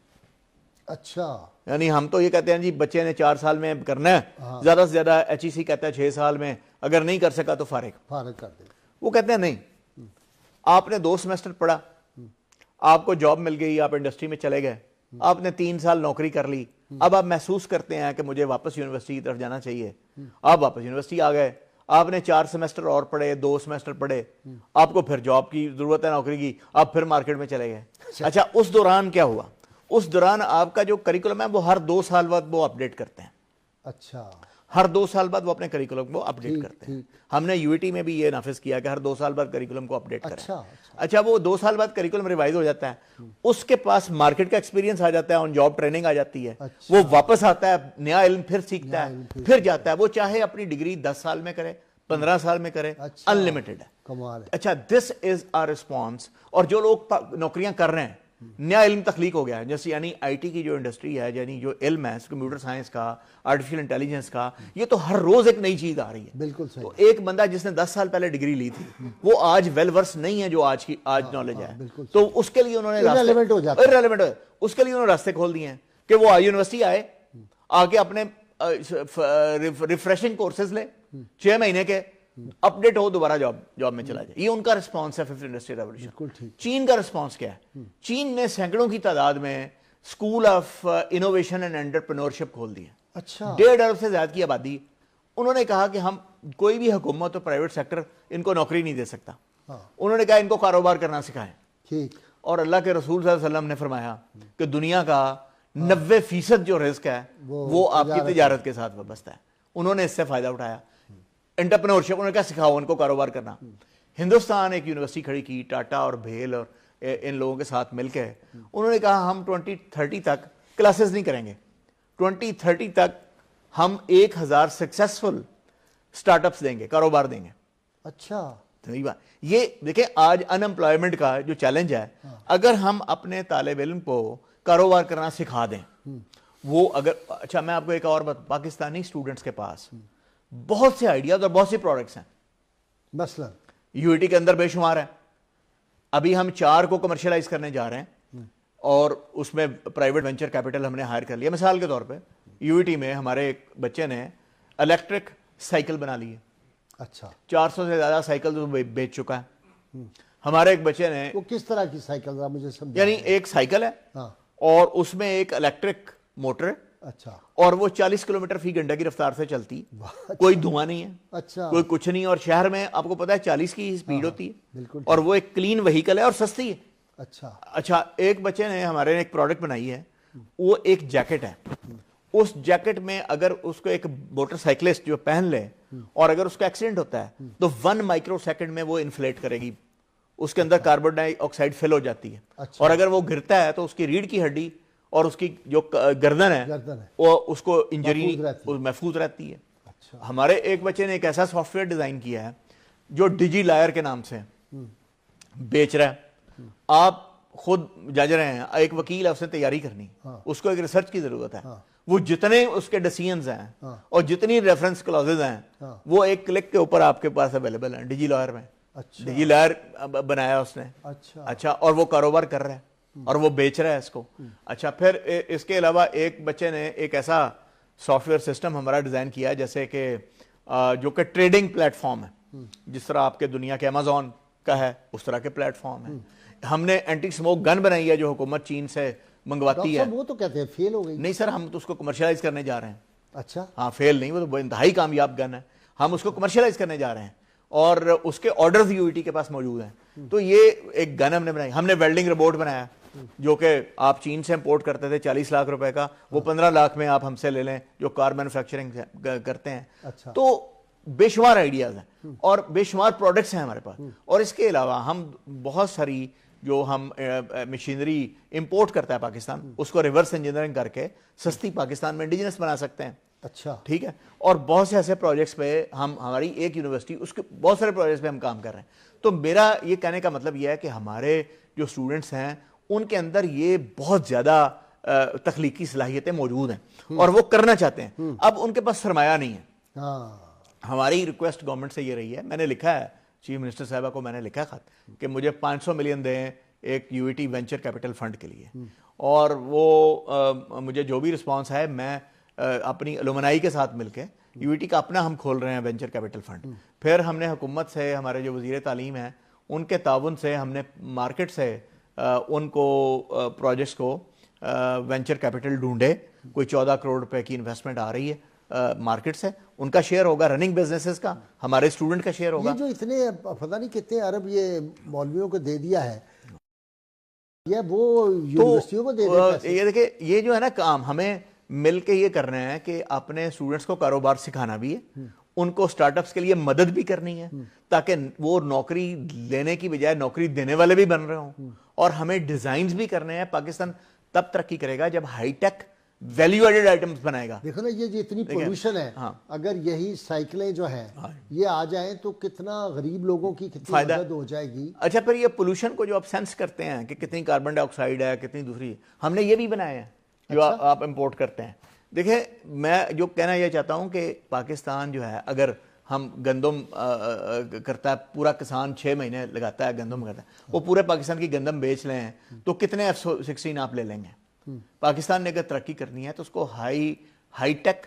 S1: اچھا,
S3: یعنی ہم تو یہ کہتے ہیں جی بچے نے 4 سال میں کرنا ہے, زیادہ سے زیادہ HEC کہتا ہے 6 سال میں, اگر نہیں کر سکا تو فارغ
S1: کر دے.
S3: وہ کہتے ہیں نہیں, آپ نے 2 سیمسٹر پڑھا, آپ کو جاب مل گئی, آپ انڈسٹری میں چلے گئے, آپ نے 3 سال نوکری کر لی, اب آپ محسوس کرتے ہیں کہ مجھے واپس یونیورسٹی کی طرف جانا چاہیے, آپ واپس یونیورسٹی آ گئے, آپ نے 4 سیمسٹر اور پڑھے, 2 سیمسٹر پڑھے, آپ کو پھر جاب کی ضرورت ہے, نوکری کی, آپ پھر مارکیٹ میں چلے گئے. اچھا, اس دوران کیا ہوا, اس دوران آپ کا جو کریکولم ہے وہ ہر 2 سال بعد وہ اپڈیٹ کرتے ہیں.
S1: اچھا,
S3: ہر 2 سال بعد وہ اپنے کریکولم کو اپڈیٹ کرتے ہیں. ہم نے UIT میں بھی یہ نافذ کیا کہ ہر 2 سال بعد کریکولم کو اپڈیٹ کریں. اچھا, وہ 2 سال بعد کریکولم ریوائز ہو جاتا ہے, اس کے پاس مارکیٹ کا ایکسپیرینس آ جاتا ہے, آن جاب ٹریننگ آ جاتی ہے, وہ واپس آتا ہے, نیا علم پھر سیکھتا ہے, پھر جاتا ہے, وہ چاہے اپنی ڈگری 10 سال میں کرے, 15 سال میں کرے, ان لمیٹڈ ہے. اچھا, دس از آر رسپانس. اور جو لوگ نوکریاں کر رہے ہیں نیا علم تخلیق ہو گیا ہے. جیسے یعنی آئی ٹی کی جو انڈسٹری ہے, یعنی جو علم ہے کمپیوٹر سائنس کا, آرٹیفیشل انٹیلیجنس کا, یہ تو ہر روز ایک نئی چیز آ رہی ہے.
S1: بالکل صحیح.
S3: تو ایک بندہ جس نے 10 سال پہلے ڈگری لی تھی وہ آج ویل ورس نہیں ہے جو آج نالج ہے, تو اس کے لیے انہوں نے
S1: irrelevant ہو جاتا ہے.
S3: اس کے لیے انہوں نے راستے کھول دیے ہیں کہ وہ یونیورسٹی آئے, آ کے اپنے ریفریشنگ کورسز لے 6 مہینے کے, اپ ڈیٹ ہو, دوبارہ جاب میں چلا جائے. یہ ان کا رسپانس ہے ففتھ انڈسٹریل ریولوشن. چین کا رسپانس کیا ہے؟ چین نے سینکڑوں کی تعداد میں school of innovation and entrepreneurship کھول دی ہے.
S1: اچھا.
S3: 1.5 ارب سے زیادہ کی آبادی. انہوں نے کہا کہ ہم کوئی بھی حکومت اور پرائیویٹ سیکٹر ان کو نوکری نہیں دے سکتا. انہوں نے کہا ان کو کاروبار کرنا سکھائیں.
S1: ٹھیک. اور
S3: اللہ کے رسول صلی اللہ علیہ وسلم نے فرمایا کہ دنیا کا 90% جو رزق ہے وہ آپ کی تجارت کے ساتھ وابستہ ہے. انہوں نے اس سے فائدہ اٹھایا. انٹرپرینورشپ, انہوں نے کہا سکھاؤ ان کو کاروبار کرنا. ہندوستان ایک یونیورسٹی کھڑی کی, ٹاٹا اور بھیل اور ان لوگوں کے ساتھ مل کے. انہوں نے کہا ہم 2030 تک کلاسز نہیں کریں گے, 2030 تک ہم 1000 سکسیسفل سٹارٹ اپس دیں گے, کاروبار دیں گے.
S1: اچھا.
S3: یہ دیکھیں آج ان امپلائمنٹ کا جو چیلنج ہے, اگر ہم اپنے طالب علم کو کاروبار کرنا سکھا دیں, وہ اگر اچھا میں آپ کو ایک اور بات, پاکستانی اسٹوڈنٹس کے پاس بہت سے آئیڈیاز اور بہت سی پروڈکٹس ہیں.
S1: مثلا
S3: یو ای ٹی کے اندر بے شمار ہیں. ابھی ہم 4 کو کمرشلائز کرنے جا رہے ہیں اور اس میں پرائیویٹ وینچر کیپٹل ہم نے ہائر کر لیا. مثال کے طور پہ یو ای ٹی میں ہمارے ایک بچے نے الیکٹرک سائیکل بنا لی ہے.
S1: اچھا.
S3: 400 سے زیادہ سائیکل تو بیچ چکا ہے. ہمارے ایک بچے نے,
S1: وہ کس طرح کی سائیکل ذرا مجھے سمجھا.
S3: یعنی ایک سائیکل ہے اور اس میں ایک الیکٹرک موٹر ہے.
S1: اچھا.
S3: اور وہ 40 کلومیٹر فی گھنٹہ کی رفتار سے چلتی, کوئی دھواں نہیں ہے.
S1: اچھا.
S3: کوئی کچھ نہیں. اور شہر میں آپ کو پتا ہے 40 کی سپیڈ ہوتی ہے.
S1: بالکل.
S3: اور وہ ایک کلین وہیکل ہے اور سستی ہے.
S1: اچھا.
S3: اچھا, ایک بچے نے ہمارے نے ایک پروڈکٹ بنائی ہے, وہ ایک جیکٹ ہے. اس جیکٹ میں اگر اس کو ایک موٹر سائیکلسٹ جو پہن لے اور اگر اس کا ایکسیڈنٹ ہوتا ہے تو 1 مائکرو سیکنڈ میں وہ انفلیٹ کرے گی, اس کے اندر کاربن ڈائی آکسائڈ فل ہو جاتی ہے. اور اگر وہ گرتا ہے تو اس کی ریڑھ کی ہڈی اور اس کی جو گردن ہے وہ اس کو انجری محفوظ رہتی ہے. ہمارے ایک بچے نے ایک ایسا سافٹ ویئر ڈیزائن کیا ہے جو ڈیجی لائر کے نام سے بیچ رہا ہے. آپ خود جج رہے ہیں, ایک وکیل ہے, اس نے تیاری کرنی, اس کو ایک ریسرچ کی ضرورت ہے. وہ جتنے اس کے ڈیسیژنز ہیں اور جتنی ریفرنس کلازز ہیں وہ ایک کلک کے اوپر آپ کے پاس اویلیبل ہیں ڈیجی لائر میں. ڈیجی لائر بنایا اس نے. اچھا. اور وہ کاروبار کر رہا ہے اور وہ بیچ رہا ہے اس کو. اچھا, پھر اس کے علاوہ ایک بچے نے ایک ایسا سافٹ ویئر سسٹم ہمارا ڈیزائن کیا جیسے کہ جو کہ ٹریڈنگ پلیٹ فارم ہے, جس طرح آپ کے دنیا کے امیزون کا ہے اس طرح کے پلیٹ فارم ہے. ہم نے اینٹی سموک گن بنائی ہے جو حکومت چین سے منگواتی ہے.
S1: وہ تو کہتے ہیں فیل ہو گئی.
S3: نہیں سر, ہم تو اس کو کمرشلائز کرنے جا رہے ہیں.
S1: اچھا.
S3: ہاں, فیل نہیں, وہ تو انتہائی کامیاب گن ہے. ہم اس کو کمرشلائز کرنے جا رہے ہیں اور اس کے آرڈرز یو ای ٹی کے پاس موجود ہیں. تو یہ ایک گن ہم نے بنائی. ہم نے ویلڈنگ روبوٹ بنایا جو کہ آپ چین سے امپورٹ کرتے تھے 40 لاکھ روپے کا, وہ 15 لاکھ میں آپ ہم سے لے لیں, جو کار مینوفیکچرنگ کرتے ہیں. تو بے شمار آئیڈیاز ہیں اور بے شمار پروڈکٹس ہیں ہمارے پاس. اور اس کے علاوہ ہم بہت ساری جو ہم مشینری امپورٹ کرتا ہے پاکستان, اس کو ریورس انجینئرنگ کر کے سستی پاکستان میں انڈیجنس بنا سکتے ہیں.
S1: اچھا.
S3: ٹھیک ہے. اور بہت سے ایسے پروجیکٹس پہ ہماری ایک یونیورسٹی, اس کے بہت سارے پروجیکٹس پہ ہم کام کر رہے ہیں. تو میرا یہ کہنے کا مطلب یہ ہے کہ ہمارے جو اسٹوڈنٹس ہیں ان کے اندر یہ بہت زیادہ تخلیقی صلاحیتیں موجود ہیں اور وہ کرنا چاہتے ہیں. اب ان کے پاس سرمایہ نہیں ہے. ہماری ریکویسٹ گورنمنٹ سے یہ رہی ہے, میں نے لکھا ہے چیف منسٹر صاحبہ کو, میں نے لکھا خط کہ مجھے 500 ملین دیں ایک U E T venture capital fund کے لیے. اور وہ مجھے جو بھی رسپانس ہے, میں اپنی الومنائی کے ساتھ مل کے یو ای ٹی کا اپنا ہم کھول رہے ہیں وینچر کیپٹل فنڈ. پھر ہم نے حکومت سے, ہمارے جو وزیر تعلیم ہیں ان کے تعاون سے, ہم نے مارکیٹ سے ان کو پروجیکٹس کو وینچر کیپٹل ڈھونڈے. کوئی 14 کروڑ روپے کی انویسٹمنٹ آ رہی ہے مارکیٹ سے. ان کا شیئر ہوگا رننگ بزنسز کا, ہمارے اسٹوڈنٹ کا شیئر ہوگا.
S1: یہ جو اتنے پتہ نہیں کتنے ارب یہ مولویوں کو دے دیا ہے, یہ وہ یونیورسٹیوں کو دے دیتا ہے.
S3: یہ دیکھیں, یہ جو ہے نا کام ہمیں مل کے یہ کرنا ہے کہ اپنے اسٹوڈنٹس کو کاروبار سکھانا بھی ہے, ان کو سٹارٹ اپس کے لیے مدد بھی کرنی ہے تاکہ وہ نوکری لینے کی بجائے نوکری دینے والے بھی بن رہے ہوں. اور ہمیں ڈیزائنز بھی کرنے ہیں. پاکستان تب ترقی کرے گا جب high tech value added items بنائے گا.
S1: دیکھو نا یہ اتنی پولوشن ہے, اگر یہی سائیکلیں جو ہیں یہ آ جائیں تو کتنا غریب لوگوں کی کتنی مدد ہو جائے گی.
S3: اچھا پھر یہ پولوشن کو جو آپ سینس کرتے ہیں کہ کتنی کاربن ڈائی آکسائڈ ہے, کتنی دوسری, ہم نے یہ بھی بنایا ہے جو آپ امپورٹ کرتے ہیں. دیکھیں میں جو کہنا یہ چاہتا ہوں کہ پاکستان جو ہے, اگر ہم گندم کرتا ہے, پورا کسان 6 مہینے لگاتا ہے گندم کرتا ہے, وہ پورے پاکستان کی گندم بیچ لیں تو کتنے F-16 آپ لے لیں گے. پاکستان نے اگر ترقی کرنی ہے تو اس کو high tech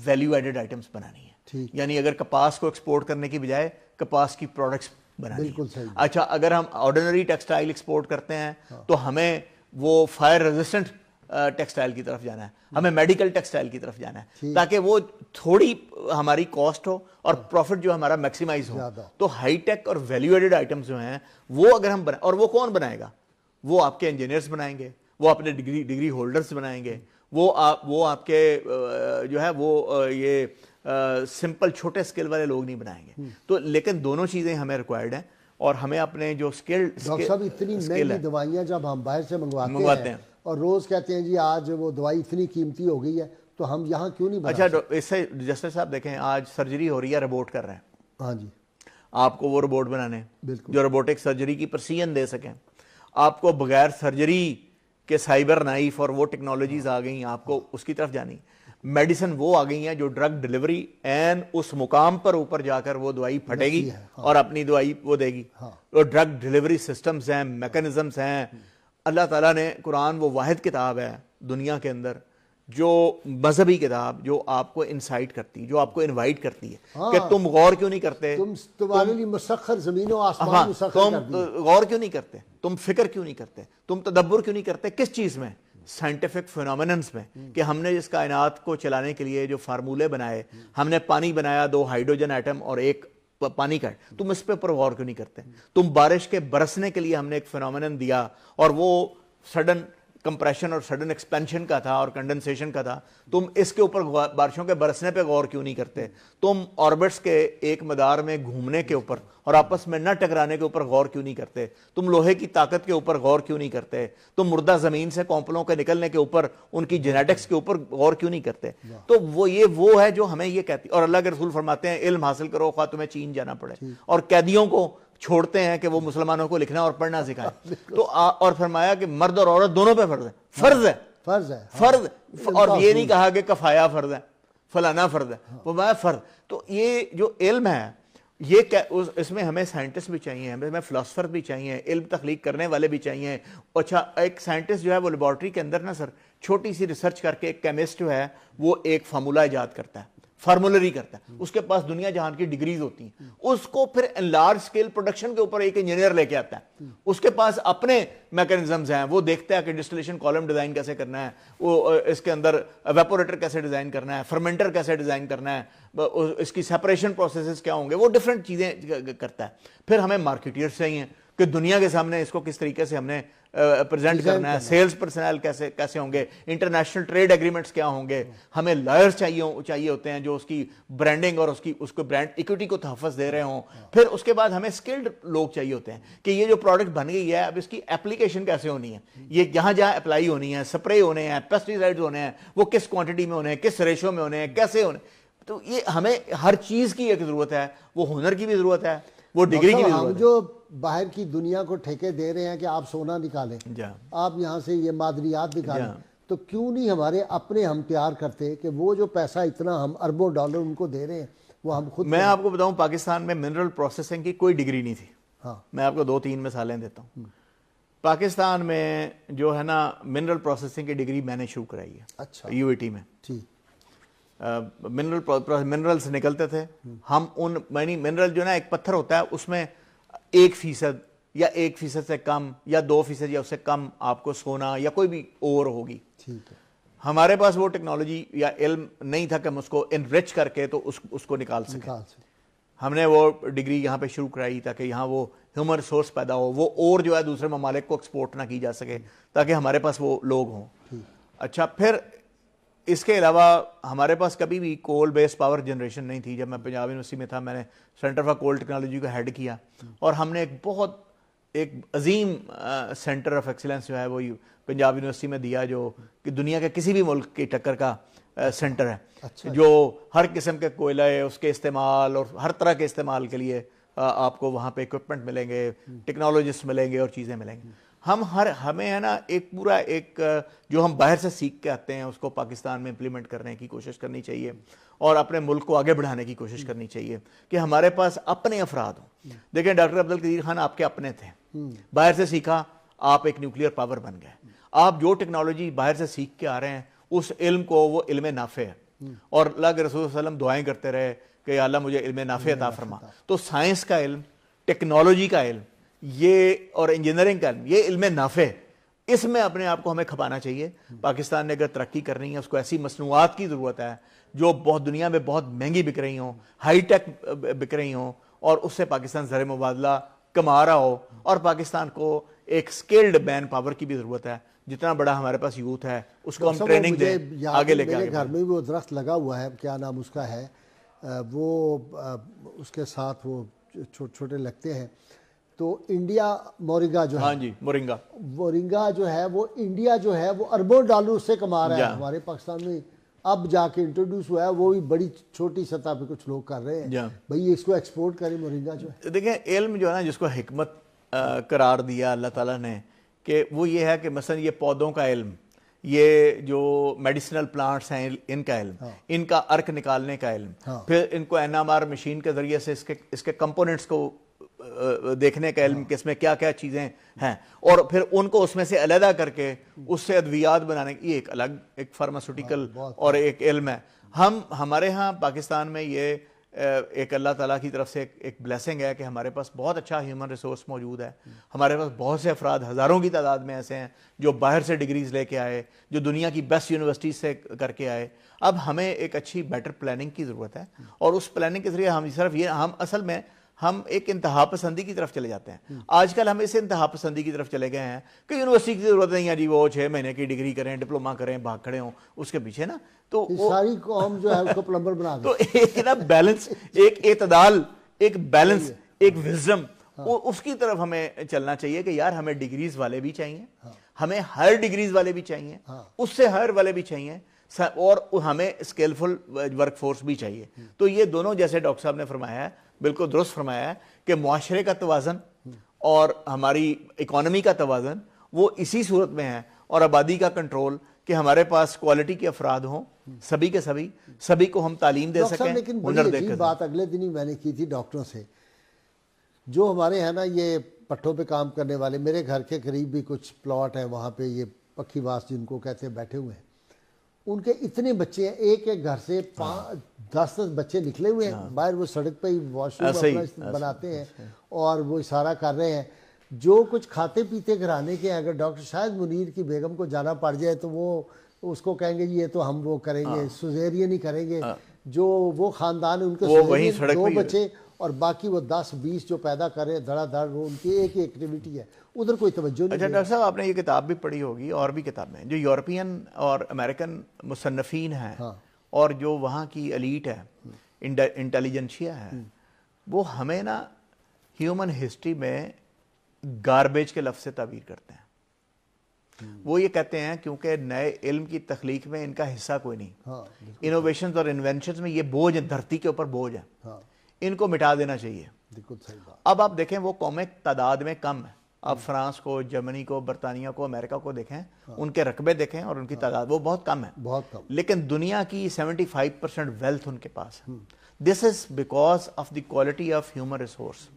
S3: value added items بنانی ہے. یعنی اگر کپاس کو ایکسپورٹ کرنے کی بجائے کپاس کی پروڈکٹس بنانی ہے. اچھا اگر ہم آرڈنری ٹیکسٹائل ایکسپورٹ کرتے ہیں تو ہمیں وہ فائر ریزسٹنٹ ٹیکسٹائل کی طرف جانا ہے, ہمیں میڈیکل ٹیکسٹائل کی طرف جانا ہے, تاکہ وہ تھوڑی ہماری کاسٹ ہو اور پروفٹ جو ہمارا میکسیمائز ہو. تو ہائی ٹیک اور ویلیو ایڈڈ آئٹمز جو ہیں وہ اگر ہم اور وہ کون بنائے گا؟ وہ آپ کے انجینئرز بنائیں گے, وہ اپنے ڈگری ہولڈرز بنائیں گے, وہ آپ کے جو ہے وہ یہ سمپل چھوٹے سکل والے لوگ نہیں بنائیں گے. تو لیکن دونوں چیزیں ہمیں ریکوائرڈ ہیں, اور ہمیں اپنے جو
S1: ڈاکٹر صاحب اتنی مہنگی دوائیاں جب ہم باہر سے منگواتے ہیں اور روز کہتے ہیں جی آج وہ دوائی اتنی قیمتی ہو گئی ہے تو ہم یہاں کیوں نہیں بنا سکتے؟
S3: اچھا اس سے جسٹس صاحب دیکھیں, آج سرجری ہو رہی ہے, روبوٹ کر رہے ہیں.
S1: ہاں جی,
S3: آپ کو وہ روبوٹ بنانے جو روبوٹک سرجری کی پرسیژن دے سکیں. آپ کو بغیر سرجری کے سائبر نائف اور وہ ٹیکنالوجیز آ گئی, آپ کو اس کی طرف جانی. میڈیسن وہ آ گئی ہیں جو ڈرگ ڈلیوری این اس مقام پر اوپر جا کر وہ دوائی پھٹے گی اور اپنی دوائی وہ دے گی. وہ ڈرگ ڈلیوری سسٹمز ہیں, میکانزمز ہیں. اللہ تعالیٰ نے قرآن وہ واحد کتاب ہے دنیا کے اندر جو مذہبی کتاب جو آپ کو انسائٹ کرتی, جو آپ کو انوائٹ کرتی ہے کہ تم غور کیوں نہیں کرتے,
S1: تمہارے لیے مسخر زمین و آسمان مسخر کر دی,
S3: تم غور کیوں نہیں کرتے, تم فکر کیوں نہیں کرتے, تم تدبر کیوں نہیں کرتے. کس چیز میں؟ سائنٹیفک فینومیننز میں, کہ ہم نے اس کائنات کو چلانے کے لیے جو فارمولے بنائے, ہم نے پانی بنایا 2 ہائیڈروجن ایٹم اور 1 پانی کا, تم اس پہ اوپر غور کیوں نہیں کرتے. تم بارش کے برسنے کے لیے ہم نے ایک فینومینن دیا اور وہ سڈن کمپریشن اور سڈن ایکسپینشن کا تھا اور کنڈنسیشن کا تھا, تم اس کے اوپر بارشوں کے برسنے پہ غور کیوں نہیں کرتے. تم آربٹس کے ایک مدار میں گھومنے کے اوپر اور آپس میں نہ ٹکرانے کے اوپر غور کیوں نہیں کرتے. تم لوہے کی طاقت کے اوپر غور کیوں نہیں کرتے. تم مردہ زمین سے کونپلوں کے نکلنے کے اوپر, ان کی جینیٹکس کے اوپر غور کیوں نہیں کرتے. تو وہ ہے جو ہمیں یہ کہتی, اور اللہ کے رسول فرماتے ہیں علم حاصل کرو خواہ تمہیں چین جانا پڑے, اور قیدیوں کو چھوڑتے ہیں کہ وہ مسلمانوں کو لکھنا اور پڑھنا سکھائیں. تو اور فرمایا کہ مرد اور عورت دونوں پہ فرض ہے. اور یہ نہیں کہا کہ کفایا فرض ہے, فلانا فرض ہے, وہ فرض. تو یہ جو علم ہے یہ اس میں ہمیں سائنٹسٹ بھی چاہیے, ہمیں فلاسفر بھی چاہیے, علم تخلیق کرنے والے بھی چاہیے. اچھا ایک سائنٹسٹ جو ہے وہ لیبارٹری کے اندر نا سر چھوٹی سی ریسرچ کر کے, ایک کیمسٹ جو ہے وہ ایک فارمولہ ایجاد کرتا ہے, فارمولری کرتا ہے, اس کے پاس دنیا جہان کی ڈگریز ہوتی ہیں, اس کو پھر لارج سکیل پروڈکشن کے اوپر ایک انجینئر لے کے آتا ہے, اس کے پاس اپنے میکانزمز ہیں, وہ دیکھتا ہے کہ ڈسٹلیشن کالم ڈیزائن کیسے کرنا ہے, وہ اس کے اندر ایواپوریٹر کیسے ڈیزائن کرنا ہے, فرمنٹر کیسے ڈیزائن کرنا ہے, اس کی سیپریشن پروسیسز کیا ہوں گے, وہ ڈفرینٹ چیزیں کرتا ہے. پھر ہمیں مارکیٹرز چاہیے کہ دنیا کے سامنے اس کو کس طریقے سے ہم نے پریزنٹ کرنا ہے, سیلز پرسنل کیسے ہوں گے, انٹرنیشنل ٹریڈ ایگریمنٹس کیا ہوں گے. ہمیں لائرز چاہیے ہوتے ہیں جو اس کی برانڈنگ اور اس کو برانڈ ایکوٹی کو تحفظ دے رہے ہوں. پھر اس کے بعد ہمیں اسکلڈ لوگ چاہیے ہوتے ہیں کہ یہ جو پروڈکٹ بن گئی ہے اب اس کی اپلیکیشن کیسے ہونی ہے, یہ جہاں اپلائی ہونی ہے, سپرے ہونے ہیں, پیسٹیسائڈز ہونے ہیں, وہ کس کوانٹٹی میں ہونے ہیں, کس ریشو میں ہونے ہیں, کیسے ہونے. تو یہ ہمیں ہر چیز کی ایک ضرورت ہے, وہ ہنر کی بھی ضرورت ہے, وہ ڈگری کی بھی ضرورت ہے.
S1: جو باہر کی دنیا کو ٹھیکے دے رہے ہیں کہ آپ سونا نکالیں, آپ یہاں سے یہ معدنیات نکالیں, تو کیوں نہیں ہمارے اپنے ہم تیار کرتے کہ وہ جو پیسہ اتنا ہم اربوں ڈالر ان کو دے رہے ہیں وہ ہم خود.
S3: میں آپ کو بتاؤں پاکستان میں منرل پروسیسنگ کی کوئی ڈگری نہیں تھی. میں آپ کو 2-3 مثالیں دیتا ہوں. پاکستان میں جو ہے نا منرل پروسیسنگ کی ڈگری میں نے شروع کرائی ہے.
S1: اچھا.
S3: UAT میں منرلز نکلتے تھے ہم ان منرل جو نا ایک پتھر ہوتا ہے اس میں 1% یا 1% سے کم یا 2% یا اس سے کم آپ کو سونا یا کوئی بھی اور ہوگی. ہمارے پاس وہ ٹیکنالوجی یا علم نہیں تھا کہ ہم اس کو انرچ کر کے تو اس کو نکال سکیں. ہم نے وہ ڈگری یہاں پہ شروع کرائی تاکہ یہاں وہ ہیومن ریسورس پیدا ہو, وہ اور جو ہے دوسرے ممالک کو ایکسپورٹ نہ کی جا سکے تاکہ ہمارے پاس وہ لوگ ہوں. اچھا پھر اس کے علاوہ ہمارے پاس کبھی بھی کول بیس پاور جنریشن نہیں تھی. جب میں پنجاب یونیورسٹی میں تھا میں نے سینٹر فار کول ٹیکنالوجی کو ہیڈ کیا اور ہم نے ایک بہت ایک عظیم سینٹر آف ایکسیلنس جو ہے وہ پنجاب یونیورسٹی میں دیا، جو کہ دنیا کے کسی بھی ملک کی ٹکر کا سینٹر ہے، جو ہر قسم کے کوئلہ اس کے استعمال اور ہر طرح کے استعمال کے لیے آپ کو وہاں پہ اکوپمنٹ ملیں گے، ٹیکنالوجسٹ ملیں گے اور چیزیں ملیں گی. ہمیں ہے نا ایک پورا جو ہم باہر سے سیکھ کے آتے ہیں اس کو پاکستان میں امپلیمنٹ کرنے کی کوشش کرنی چاہیے اور اپنے ملک کو آگے بڑھانے کی کوشش کرنی چاہیے کہ ہمارے پاس اپنے افراد ہوں. دیکھیں ڈاکٹر عبدالقدیر خان آپ کے اپنے تھے، باہر سے سیکھا، آپ ایک نیوکلیر پاور بن گئے. آپ جو ٹیکنالوجی باہر سے سیکھ کے آ رہے ہیں اس علم کو، وہ علم نافع ہے، اور اللہ کے رسول صلی اللہ علیہ وسلم دعائیں کرتے رہے کہ یا اللہ مجھے علم نافع عطا فرما. تو سائنس کا علم، ٹیکنالوجی کا علم، یہ اور انجینئرنگ کا علم، یہ علم نافع، اس میں اپنے آپ کو ہمیں کھپانا چاہیے. پاکستان نے اگر ترقی کرنی ہے اس کو ایسی مصنوعات کی ضرورت ہے جو بہت دنیا میں بہت مہنگی بک رہی ہوں، ہائی ٹیک بک رہی ہوں، اور اس سے پاکستان زر مبادلہ کما رہا ہو. اور پاکستان کو ایک سکلڈ مین پاور کی بھی ضرورت ہے. جتنا بڑا ہمارے پاس یوتھ ہے اس کو ہم ٹریننگ دیں، آگے لے کے آگے.
S1: میرے گھر میں وہ درخت لگا ہوا ہے، کیا نام اس کا ہے، وہ اس کے ساتھ وہ چھوٹے چھوٹے لگتے ہیں. تو انڈیا مورنگا جو ہے،
S3: ہاں جی
S1: مورنگا جو ہے وہ انڈیا جو ہے وہ اربوں ڈالر اس سے کما رہا ہے. ہمارے پاکستان میں اب جا کے انٹروڈیوس ہوا ہے، وہ بھی بڑی چھوٹی سطح پہ کچھ لوگ کر رہے ہیں. بھئی اس کو ایکسپورٹ کریں مورنگا جو ہے.
S3: دیکھیں علم جو ہے نا، جس کو حکمت قرار دیا اللہ تعالیٰ نے، کہ وہ یہ ہے کہ مثلا یہ پودوں کا علم، یہ جو میڈیسنل پلانٹس ہیں ان کا علم، ان کا ارک نکالنے کا علم، پھر ان کو NMR مشین کے ذریعے سے اس کے کمپوننٹس کو دیکھنے کا علم کہ اس میں کیا کیا چیزیں ہیں، اور پھر ان کو اس میں سے علیحدہ کر کے اس سے ادویات بنانے کی، یہ ایک الگ ایک فارماسیوٹیکل اور ایک علم ہے. ہمارے ہاں پاکستان میں یہ ایک اللہ تعالیٰ کی طرف سے ایک بلیسنگ ہے کہ ہمارے پاس بہت اچھا ہیومن ریسورس موجود ہے. ہمارے پاس بہت سے افراد، ہزاروں کی تعداد میں ایسے ہیں جو باہر سے ڈگریز لے کے آئے، جو دنیا کی بیسٹ یونیورسٹیز سے کر کے آئے. اب ہمیں ایک اچھی بیٹر پلاننگ کی ضرورت ہے، اور اس پلاننگ کے ذریعے ہم صرف یہ اصل میں ہم ایک انتہا پسندی کی طرف چلے جاتے ہیں. آج کل ہم اس انتہا پسندی کی طرف چلے گئے ہیں کہ یونیورسٹی کی ضرورت نہیں ہے جی، وہ 6 مہینے کی ڈگری کریں، ڈپلوما کریں، بھاگ کھڑے ہوں اس کے پیچھے نا. تو
S1: ساری قوم جو ہے اس کو پلمبر بنا دے.
S3: تو ایک نا بیلنس، ایک اعتدال، ایک بیلنس، ایک وزڈم، اس کی طرف ہمیں چلنا چاہیے کہ یار ہمیں ڈگریز والے بھی چاہیے، ہمیں ہائر ڈگریز والے بھی چاہیے، اس سے ہائر والے بھی چاہیے، اور ہمیں اسکلفل ورک فورس بھی چاہیے. تو یہ دونوں، جیسے ڈاکٹر صاحب نے فرمایا ہے، بالکل درست فرمایا ہے کہ معاشرے کا توازن اور ہماری اکانومی کا توازن وہ اسی صورت میں ہے، اور آبادی کا کنٹرول کہ ہمارے پاس کوالٹی کے افراد ہوں، سبھی کے سبھی کو ہم تعلیم دے سکیں.
S1: لیکن بڑی عجیب بات اگلے دن ہی میں نے کی تھی ڈاکٹروں سے، جو ہمارے ہیں نا یہ پٹھوں پہ کام کرنے والے، میرے گھر کے قریب بھی کچھ پلاٹ ہیں، وہاں پہ یہ پکی باس جن کو کہتے ہیں بیٹھے ہوئے ہیں، ان کے اتنے بچے ہیں، ایک ایک گھر سے 10 بچے نکلے ہوئے ہیں باہر، وہ سڑک پہ ہی واش روم بناتے ہیں اور وہ اشارہ کر رہے ہیں. جو کچھ کھاتے پیتے گھرانے کے ہیں، اگر ڈاکٹر شاہد منیر کی بیگم کو جانا پڑ جائے تو وہ اس کو کہیں گے یہ تو ہم وہ کریں گے، سیزیرین ہی کریں گے. جو وہ خاندان ہے ان کے 2 بچے اور باقی وہ 10-20 جو پیدا کرے دھڑا دھڑ، وہ ان کی ایک ایکٹیویٹی ہے، ادھر کوئی توجہ نہیں.
S3: اچھا ڈاکٹر صاحب، آپ نے یہ کتاب بھی پڑھی ہوگی اور بھی کتابیں، جو یورپین اور امریکن مصنفین ہیں اور جو وہاں کی ایلیٹ ہے، انٹیلیجنشیا ہے، وہ ہمیں نا ہیومن ہسٹری میں گاربیج کے لفظ سے تعبیر کرتے ہیں. وہ یہ کہتے ہیں کیونکہ نئے علم کی تخلیق میں ان کا حصہ کوئی نہیں، انوویشنز اور انوینشنز میں یہ بوجھ ہے، دھرتی کے اوپر بوجھ ہے، ان کو مٹا دینا چاہیے. اب آپ دیکھیں وہ قومیں تعداد میں کم ہیں، آپ فرانس کو، جرمنی کو، برطانیہ کو، امریکہ کو دیکھیں، ان کے رقبے دیکھیں اور ان کی تعداد وہ بہت کم ہے، لیکن دنیا کی 75% ویلتھ ان کے پاس ہے. This is because of the quality of human resource.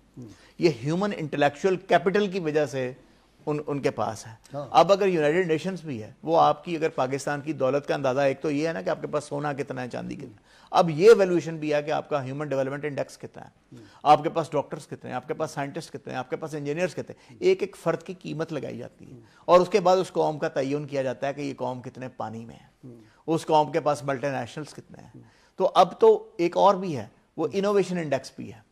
S3: یہ ہیومن انٹلیکچوئل کیپٹل کی وجہ سے ان کے پاس ہے. اب اگر یونائٹڈ نیشنز بھی ہے، وہ آپ کی اگر پاکستان کی دولت کا اندازہ، ایک تو یہ ہے نا کہ آپ کے پاس سونا کتنا ہے، چاندی کتنا ہے، اب یہ ویلیوشن بھی ہے کہ آپ کا ہیومن ڈیولپمنٹ انڈیکس کتنا ہے، آپ کے پاس ڈاکٹرز کتنے ہیں، آپ کے پاس سائنٹسٹ کتنے ہیں، آپ کے پاس انجینئرز کتنے ہیں. ایک ایک فرد کی قیمت لگائی جاتی ہے، اور اس کے بعد اس قوم کا تعین کیا جاتا ہے کہ یہ قوم کتنے پانی میں ہے، اس قوم کے پاس ملٹی نیشنلز کتنے ہیں. تو اب تو ایک اور بھی ہے، وہ انوویشن انڈیکس بھی ہے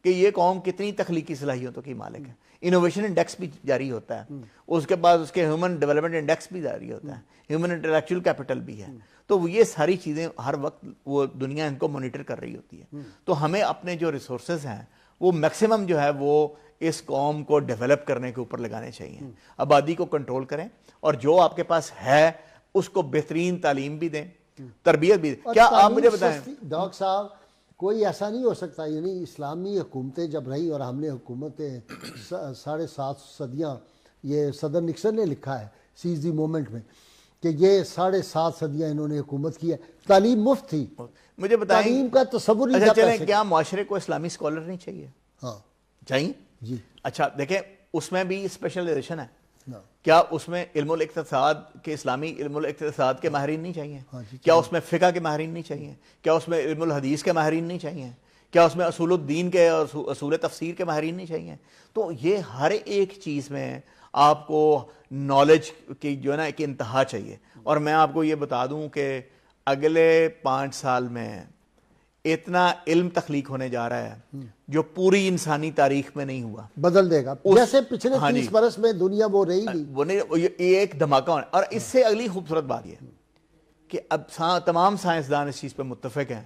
S3: کہ یہ قوم کتنی تخلیقی صلاحیتوں کی مالک ہے. انوویشن انڈیکس بھی جاری ہوتا ہے، اس کے بعد اس کے ہیومن ڈیولپمنٹ انڈیکس بھی جاری ہوتا ہے، ہیومن انٹلیکچوئل کیپٹل بھی ہے. تو یہ ساری چیزیں ہر وقت وہ دنیا ان کو مانیٹر کر رہی ہوتی ہے. تو ہمیں اپنے جو ریسورسز ہیں وہ میکسیمم جو ہے وہ اس قوم کو ڈیولپ کرنے کے اوپر لگانے چاہیے. آبادی کو کنٹرول کریں اور جو آپ کے پاس ہے اس کو بہترین تعلیم بھی دیں, تربیت بھی دیں. کیا آپ مجھے بتائیں
S1: ڈاکٹر صاحب, کوئی ایسا نہیں ہو سکتا, یعنی اسلامی حکومتیں جب رہی اور ہم نے حکومتیں 7.5 صدیاں, یہ صدر نکسن نے لکھا ہے سیز دی مومنٹ میں کہ یہ 7.5 صدیاں انہوں نے حکومت کی ہے, تعلیم مفت تھی.
S3: مجھے بتائیں
S1: تعلیم کا تصور نہیں
S3: اچھا
S1: جاتا.
S3: چلیں, کیا معاشرے کو اسلامی اسکالر نہیں چاہیے؟
S1: ہاں
S3: چاہیے
S1: جی.
S3: اچھا دیکھیں, اس میں بھی اسپیشلائزیشن ہے. کیا اس میں علم الاقتصاد کے, اسلامی علم الاقتصاد کے ماہرین نہیں چاہیے؟ کیا اس میں فقہ کے ماہرین نہیں چاہیے؟ کیا اس میں علم الحدیث کے ماہرین نہیں چاہیے؟ کیا اس میں اصول الدین کے اور اصول تفسیر کے ماہرین نہیں چاہیے؟ تو یہ ہر ایک چیز میں آپ کو نالج کی جو ہے نا ایک انتہا چاہیے. اور میں آپ کو یہ بتا دوں کہ اگلے 5 سال میں اتنا علم تخلیق ہونے جا رہا ہے جو پوری انسانی تاریخ میں نہیں ہوا.
S1: بدل دے گا, جیسے پچھلے 30 برس میں دنیا وہ رہی نہیں,
S3: وہ نہیں, یہ ایک دھماکہ ہونا. اور اس سے اگلی خوبصورت بات یہ کہ اب تمام سائنسدان اس چیز پہ متفق ہیں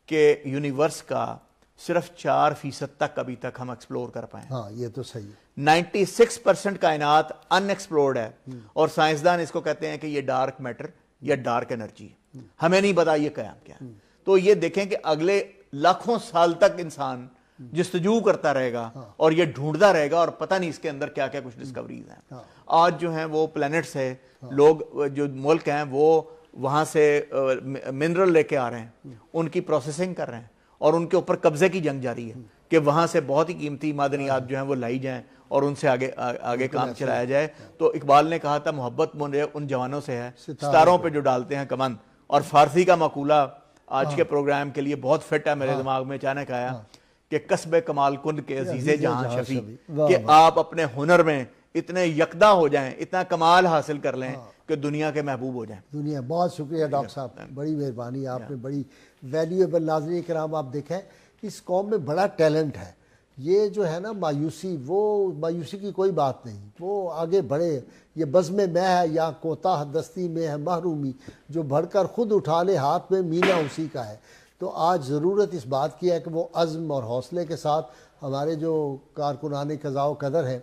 S3: کہ یونیورس کا صرف 4% تک ابھی تک ہم ایکسپلور کر پائیں.
S1: ہاں یہ تو صحیح ہے.
S3: 96% کائنات ان ایکسپلورڈ ہے, اور سائنسدان اس کو کہتے ہیں کہ یہ ڈارک میٹر یا ڈارک انرجی, ہمیں نہیں پتا یہ قیام کیا ہے. تو یہ دیکھیں کہ اگلے لاکھوں سال تک انسان جستجو کرتا رہے گا اور یہ ڈھونڈتا رہے گا, اور پتہ نہیں اس کے اندر کیا کیا کچھ ڈسکوریز ہیں. آج جو ہیں وہ پلینٹس ہے, لوگ جو ملک ہیں وہ وہاں سے منرل لے کے آ رہے ہیں, ان کی پروسیسنگ کر رہے ہیں, اور ان کے اوپر قبضے کی جنگ جاری ہے کہ وہاں سے بہت ہی قیمتی معدنیات جو ہیں وہ لائی جائیں اور ان سے آگے کام چلایا جائے. تو اقبال نے کہا تھا محبت مجھے ان جوانوں سے ہے ستاروں پہ جو ڈالتے ہیں کمند. اور فارسی کا مقولہ آج کے پروگرام کے لیے بہت فٹ ہے میرے دماغ میں, اچانک آیا کہ کسب کمال کن کے عزیز جہاں شفیع, کہ آپ اپنے ہنر میں اتنے یکدہ ہو جائیں, اتنا کمال حاصل کر لیں کہ دنیا کے محبوب ہو جائیں.
S1: دنیا. بہت شکریہ ڈاکٹر صاحب, بڑی مہربانی, آپ نے بڑی ویلیویبل. ناظرین کرام آپ دیکھیں اس قوم میں بڑا ٹیلنٹ ہے. یہ جو ہے نا مایوسی, وہ مایوسی کی کوئی بات نہیں, وہ آگے بڑھے. یہ بزم میں ہے یا کوتاہ دستی میں ہے محرومی, جو بڑھ کر خود اٹھا لے ہاتھ میں مینا اسی کا ہے. تو آج ضرورت اس بات کی ہے کہ وہ عزم اور حوصلے کے ساتھ ہمارے جو کارکنان قضاء و قدر ہیں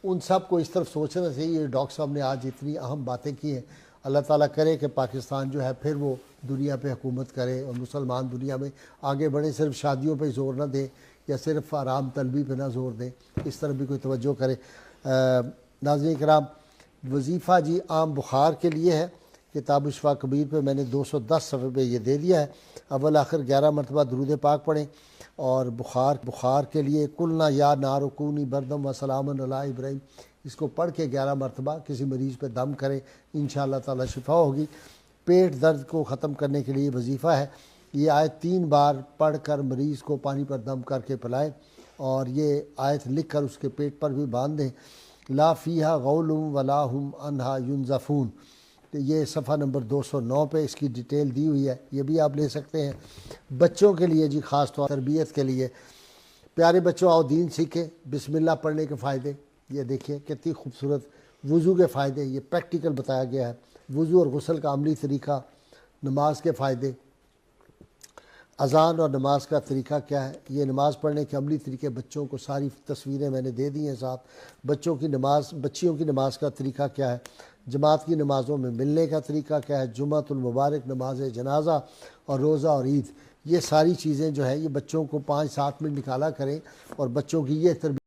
S1: ان سب کو اس طرف سوچنا چاہیے. ڈاکٹر صاحب نے آج اتنی اہم باتیں کی ہیں. اللہ تعالیٰ کرے کہ پاکستان جو ہے پھر وہ دنیا پہ حکومت کرے اور مسلمان دنیا میں آگے بڑھے, صرف شادیوں پہ زور نہ دیں یا صرف آرام طلبی پہ نہ زور دیں, اس طرف بھی کوئی توجہ کرے. ناظرین کرام, وظیفہ جی عام بخار کے لیے ہے. کتاب الشفا کبیر پہ میں نے 210 صفحے پہ یہ دے دیا ہے. اول آخر 11 مرتبہ درود پاک پڑھیں. اور بخار کے لیے کلنا یا نارکونی بردم و سلام علی ابراہیم, اس کو پڑھ کے 11 مرتبہ کسی مریض پہ دم کریں, انشاءاللہ تعالی شفا ہوگی. پیٹ درد کو ختم کرنے کے لیے وظیفہ ہے, یہ آیت 3 بار پڑھ کر مریض کو پانی پر دم کر کے پلائیں, اور یہ آیت لکھ کر اس کے پیٹ پر بھی باندھ دیں. لا فیہا غول ولا ہم عنہا ینزفون, یہ صفحہ نمبر 209 پہ اس کی ڈیٹیل دی ہوئی ہے, یہ بھی آپ لے سکتے ہیں. بچوں کے لیے جی خاص طور تربیت کے لیے, پیارے بچوں آؤ دین سیکھیں. بسم اللہ پڑھنے کے فائدے یہ دیکھیں کتنی خوبصورت. وضو کے فائدے یہ پریکٹیکل بتایا گیا ہے. وضو اور غسل کا عملی طریقہ. نماز کے فائدے, اذان اور نماز کا طریقہ کیا ہے, یہ نماز پڑھنے کے عملی طریقے بچوں کو ساری تصویریں میں نے دے دی ہیں ساتھ. بچیوں کی نماز کا طریقہ کیا ہے, جماعت کی نمازوں میں ملنے کا طریقہ کیا ہے, جمعۃ المبارک, نماز جنازہ اور روزہ اور عید, یہ ساری چیزیں جو ہے یہ بچوں کو 5-7 منٹ نکالا کریں اور بچوں کی یہ تربیت